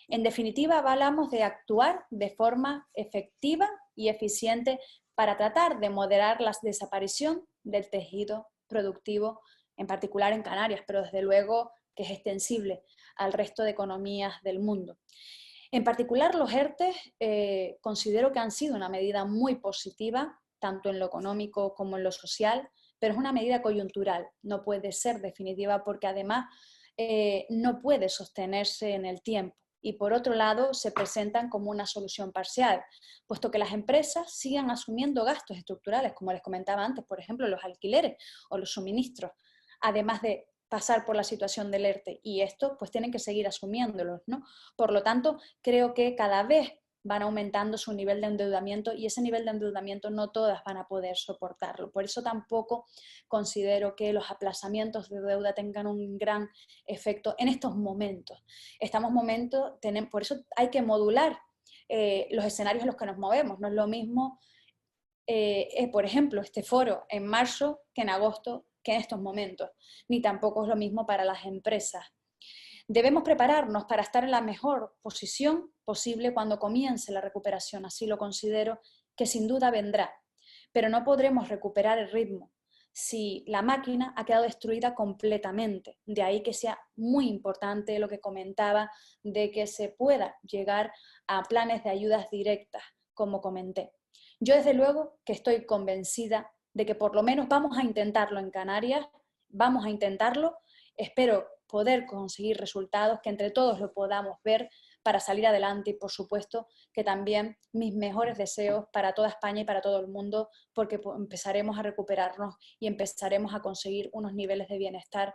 En definitiva, hablamos de actuar de forma efectiva y eficiente para tratar de moderar la desaparición del tejido productivo, en particular en Canarias, pero desde luego que es extensible al resto de economías del mundo. En particular, los ERTE considero que han sido una medida muy positiva, tanto en lo económico como en lo social, pero es una medida coyuntural, no puede ser definitiva porque además no puede sostenerse en el tiempo. Y por otro lado, se presentan como una solución parcial, puesto que las empresas sigan asumiendo gastos estructurales, como les comentaba antes, por ejemplo, los alquileres o los suministros, además de pasar por la situación del ERTE, y estos pues tienen que seguir asumiéndolos, ¿no? Por lo tanto, creo que cada vez van aumentando su nivel de endeudamiento y ese nivel de endeudamiento no todas van a poder soportarlo. Por eso tampoco considero que los aplazamientos de deuda tengan un gran efecto en estos momentos. Por eso hay que modular los escenarios en los que nos movemos. No es lo mismo, por ejemplo, este foro en marzo que en agosto que en estos momentos, ni tampoco es lo mismo para las empresas. Debemos prepararnos para estar en la mejor posición posible cuando comience la recuperación, así lo considero, que sin duda vendrá, pero no podremos recuperar el ritmo si la máquina ha quedado destruida completamente. De ahí que sea muy importante lo que comentaba de que se pueda llegar a planes de ayudas directas, como comenté. Yo desde luego que estoy convencida de que por lo menos vamos a intentarlo en Canarias, vamos a intentarlo, espero poder conseguir resultados, que entre todos lo podamos ver para salir adelante y por supuesto que también mis mejores deseos para toda España y para todo el mundo, porque empezaremos a recuperarnos y empezaremos a conseguir unos niveles de bienestar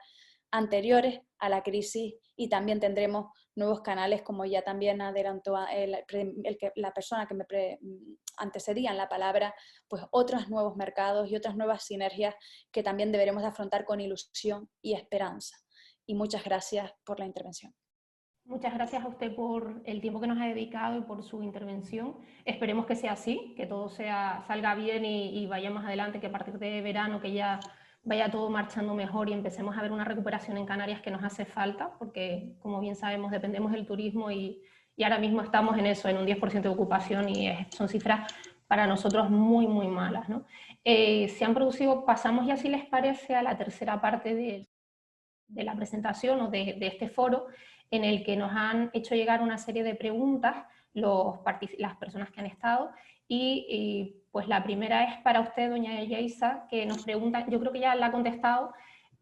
anteriores a la crisis y también tendremos nuevos canales, como ya también adelantó la persona que me antecedía en la palabra, pues otros nuevos mercados y otras nuevas sinergias que también deberemos de afrontar con ilusión y esperanza. Y muchas gracias por la intervención. Muchas gracias a usted por el tiempo que nos ha dedicado y por su intervención. Esperemos que sea así, que todo salga bien y vayamos adelante, que a partir de verano que ya vaya todo marchando mejor y empecemos a ver una recuperación en Canarias que nos hace falta, porque como bien sabemos dependemos del turismo y ahora mismo estamos en eso, en un 10% de ocupación y son cifras para nosotros muy, muy malas, ¿no? Se han producido, pasamos ya si les parece a la tercera parte de la presentación o de este foro, en el que nos han hecho llegar una serie de preguntas las personas que han estado y pues la primera es para usted, doña Yeisa, que nos pregunta, yo creo que ya la ha contestado,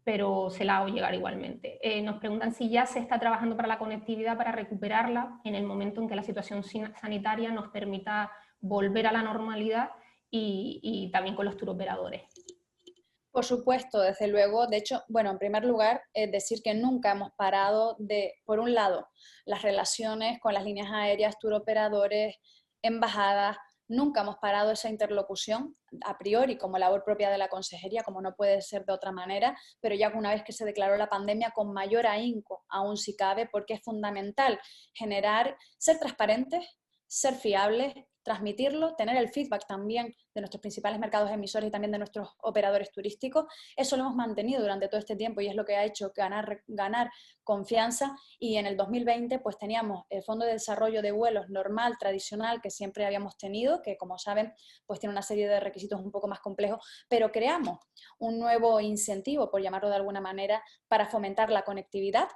pero se la hago llegar igualmente. Nos preguntan si ya se está trabajando para la conectividad, para recuperarla en el momento en que la situación sanitaria nos permita volver a la normalidad y también con los turoperadores. Por supuesto, desde luego. De hecho, bueno, en primer lugar, decir que nunca hemos parado de, por un lado, las relaciones con las líneas aéreas, turoperadores, embajadas, nunca hemos parado esa interlocución, a priori, como labor propia de la consejería, como no puede ser de otra manera, pero ya una vez que se declaró la pandemia, con mayor ahínco, aún si cabe, porque es fundamental ser transparentes, ser fiables, transmitirlo, tener el feedback también de nuestros principales mercados emisores y también de nuestros operadores turísticos. Eso lo hemos mantenido durante todo este tiempo y es lo que ha hecho ganar confianza. Y en el 2020 pues teníamos el Fondo de Desarrollo de Vuelos normal, tradicional, que siempre habíamos tenido, que como saben pues tiene una serie de requisitos un poco más complejos, pero creamos un nuevo incentivo, por llamarlo de alguna manera, para fomentar la conectividad.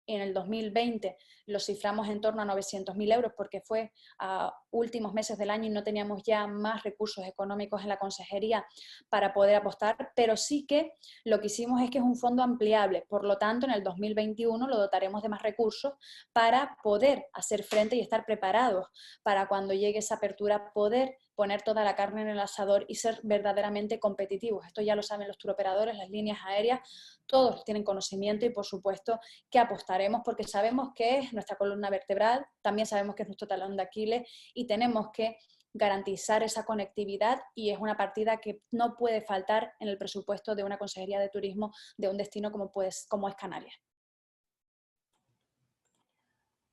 En el 2020 lo ciframos en torno a 900.000 euros porque fue a últimos meses del año y no teníamos ya más recursos económicos en la consejería para poder apostar, pero sí que lo que hicimos es que es un fondo ampliable, por lo tanto en el 2021 lo dotaremos de más recursos para poder hacer frente y estar preparados para cuando llegue esa apertura poder poner toda la carne en el asador y ser verdaderamente competitivos. Esto ya lo saben los turoperadores, las líneas aéreas, todos tienen conocimiento y por supuesto que apostaremos porque sabemos que es nuestra columna vertebral, también sabemos que es nuestro talón de Aquiles y tenemos que garantizar esa conectividad y es una partida que no puede faltar en el presupuesto de una consejería de turismo de un destino como es Canarias.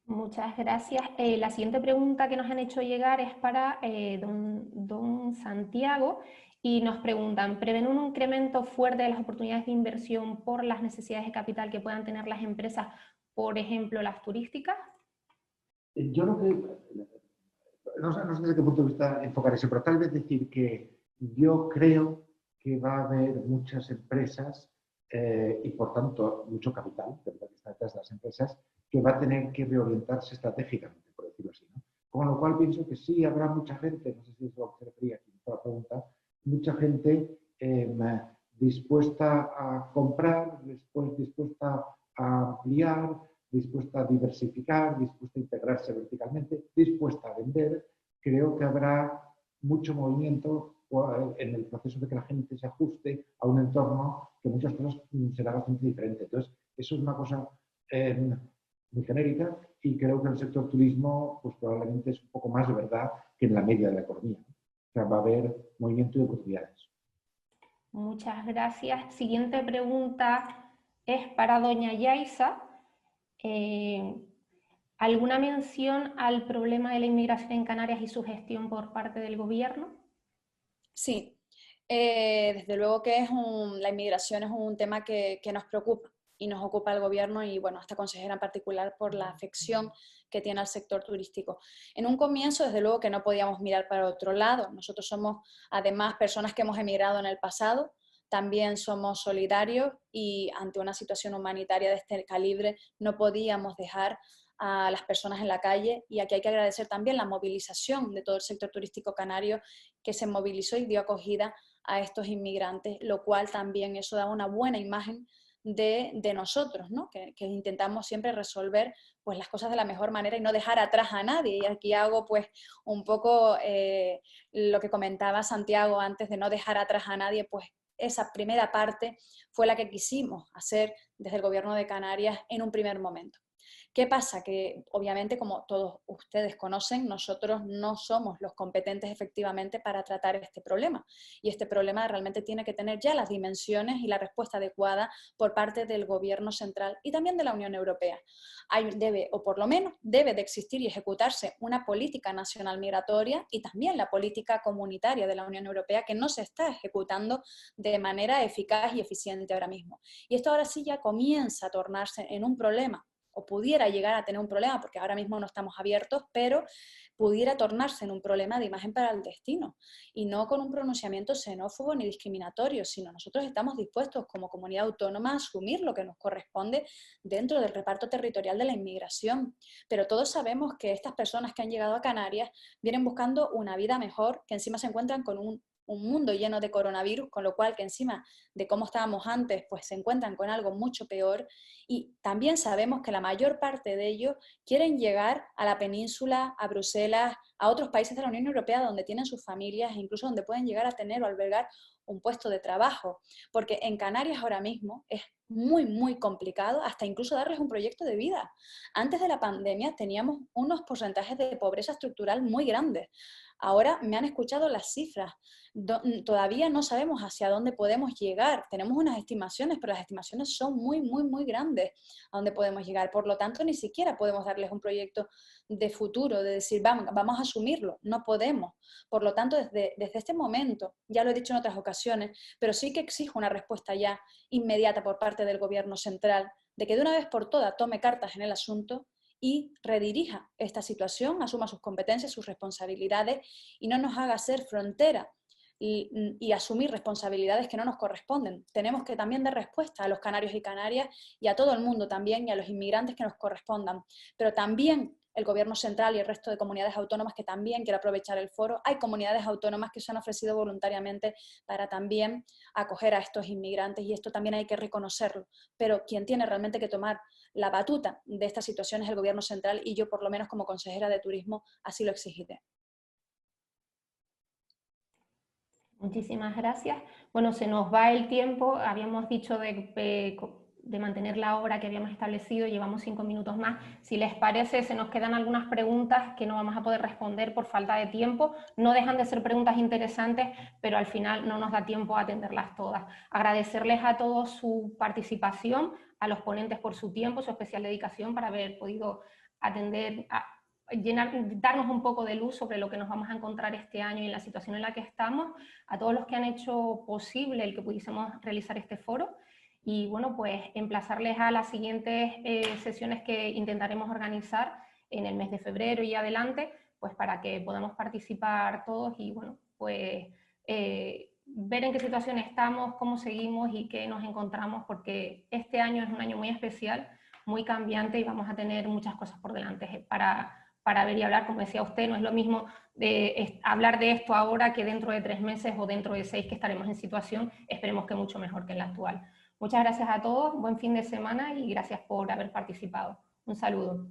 Muchas gracias. La siguiente pregunta que nos han hecho llegar es para don Santiago y nos preguntan, ¿prevén un incremento fuerte de las oportunidades de inversión por las necesidades de capital que puedan tener las empresas, por ejemplo, las turísticas? Yo lo que, no sé desde qué punto de vista enfocar eso, pero tal vez decir que yo creo que va a haber muchas empresas y por tanto mucho capital que está detrás de las empresas que va a tener que reorientarse estratégicamente. por decirlo así, ¿no? Con lo cual pienso que sí habrá mucha gente, no sé si es lo que se refería aquí a la pregunta, mucha gente dispuesta a comprar, dispuesta a ampliar, dispuesta a diversificar, dispuesta a integrarse verticalmente, dispuesta a vender. Creo que habrá mucho movimiento en el proceso de que la gente se ajuste a un entorno que muchas cosas será bastante diferente. Entonces, eso es una cosa muy genérica y creo que en el sector turismo pues probablemente es un poco más de verdad que en la media de la economía. O sea, va a haber movimiento de oportunidades. Muchas gracias. Siguiente pregunta es para doña Yaisa. ¿Alguna mención al problema de la inmigración en Canarias y su gestión por parte del gobierno? Sí, desde luego que la inmigración es un tema que nos preocupa y nos ocupa el gobierno y, bueno, esta consejera en particular por la afección que tiene al sector turístico. En un comienzo, desde luego que no podíamos mirar para otro lado. Nosotros somos, además, personas que hemos emigrado en el pasado, también somos solidarios y ante una situación humanitaria de este calibre no podíamos dejar a las personas en la calle, y aquí hay que agradecer también la movilización de todo el sector turístico canario que se movilizó y dio acogida a estos inmigrantes, lo cual también eso da una buena imagen de nosotros, ¿no? Que intentamos siempre resolver pues, las cosas de la mejor manera y no dejar atrás a nadie. Y aquí hago pues un poco lo que comentaba Santiago antes de no dejar atrás a nadie, pues esa primera parte fue la que quisimos hacer desde el Gobierno de Canarias en un primer momento. ¿Qué pasa? Que obviamente, como todos ustedes conocen, nosotros no somos los competentes efectivamente para tratar este problema. Y este problema realmente tiene que tener ya las dimensiones y la respuesta adecuada por parte del Gobierno central y también de la Unión Europea. Debe, o por lo menos debe de existir y ejecutarse una política nacional migratoria y también la política comunitaria de la Unión Europea que no se está ejecutando de manera eficaz y eficiente ahora mismo. Y esto ahora sí ya comienza a tornarse en un problema, o pudiera llegar a tener un problema, porque ahora mismo no estamos abiertos, pero pudiera tornarse en un problema de imagen para el destino, y no con un pronunciamiento xenófobo ni discriminatorio, sino nosotros estamos dispuestos como comunidad autónoma a asumir lo que nos corresponde dentro del reparto territorial de la inmigración. Pero todos sabemos que estas personas que han llegado a Canarias vienen buscando una vida mejor, que encima se encuentran con un mundo lleno de coronavirus, con lo cual que encima de cómo estábamos antes, pues se encuentran con algo mucho peor, y también sabemos que la mayor parte de ellos quieren llegar a la península, a Bruselas, a otros países de la Unión Europea donde tienen sus familias e incluso donde pueden llegar a tener o albergar un puesto de trabajo, porque en Canarias ahora mismo es muy, muy complicado hasta incluso darles un proyecto de vida. Antes de la pandemia teníamos unos porcentajes de pobreza estructural muy grandes. Ahora me han escuchado las cifras. Todavía no sabemos hacia dónde podemos llegar. Tenemos unas estimaciones, pero las estimaciones son muy, muy, muy grandes a dónde podemos llegar. Por lo tanto, ni siquiera podemos darles un proyecto de futuro, de decir, vamos a asumirlo. No podemos. Por lo tanto, desde este momento, ya lo he dicho en otras ocasiones, pero sí que exijo una respuesta ya inmediata por parte del Gobierno central, de que de una vez por todas tome cartas en el asunto y redirija esta situación, asuma sus competencias, sus responsabilidades y no nos haga ser frontera y asumir responsabilidades que no nos corresponden. Tenemos que también dar respuesta a los canarios y canarias y a todo el mundo también y a los inmigrantes que nos correspondan, pero también el Gobierno central y el resto de comunidades autónomas que también quiero aprovechar el foro. Hay comunidades autónomas que se han ofrecido voluntariamente para también acoger a estos inmigrantes y esto también hay que reconocerlo, pero quien tiene realmente que tomar la batuta de esta situación es el Gobierno central y yo por lo menos como consejera de turismo así lo exigiré. Muchísimas gracias. Bueno, se nos va el tiempo. Habíamos dicho de mantener la hora que habíamos establecido. Llevamos 5 minutos más. Si les parece, se nos quedan algunas preguntas que no vamos a poder responder por falta de tiempo. No dejan de ser preguntas interesantes, pero al final no nos da tiempo a atenderlas todas. Agradecerles a todos su participación, a los ponentes por su tiempo, su especial dedicación para haber podido atender darnos un poco de luz sobre lo que nos vamos a encontrar este año y en la situación en la que estamos, a todos los que han hecho posible el que pudiésemos realizar este foro y bueno, pues emplazarles a las siguientes sesiones que intentaremos organizar en el mes de febrero y adelante, pues para que podamos participar todos y bueno, pues ver en qué situación estamos, cómo seguimos y qué nos encontramos, porque este año es un año muy especial, muy cambiante y vamos a tener muchas cosas por delante para para ver y hablar. Como decía usted, no es lo mismo hablar de esto ahora que dentro de 3 meses o dentro de 6 que estaremos en situación, esperemos que mucho mejor que en la actual. Muchas gracias a todos, buen fin de semana y gracias por haber participado. Un saludo.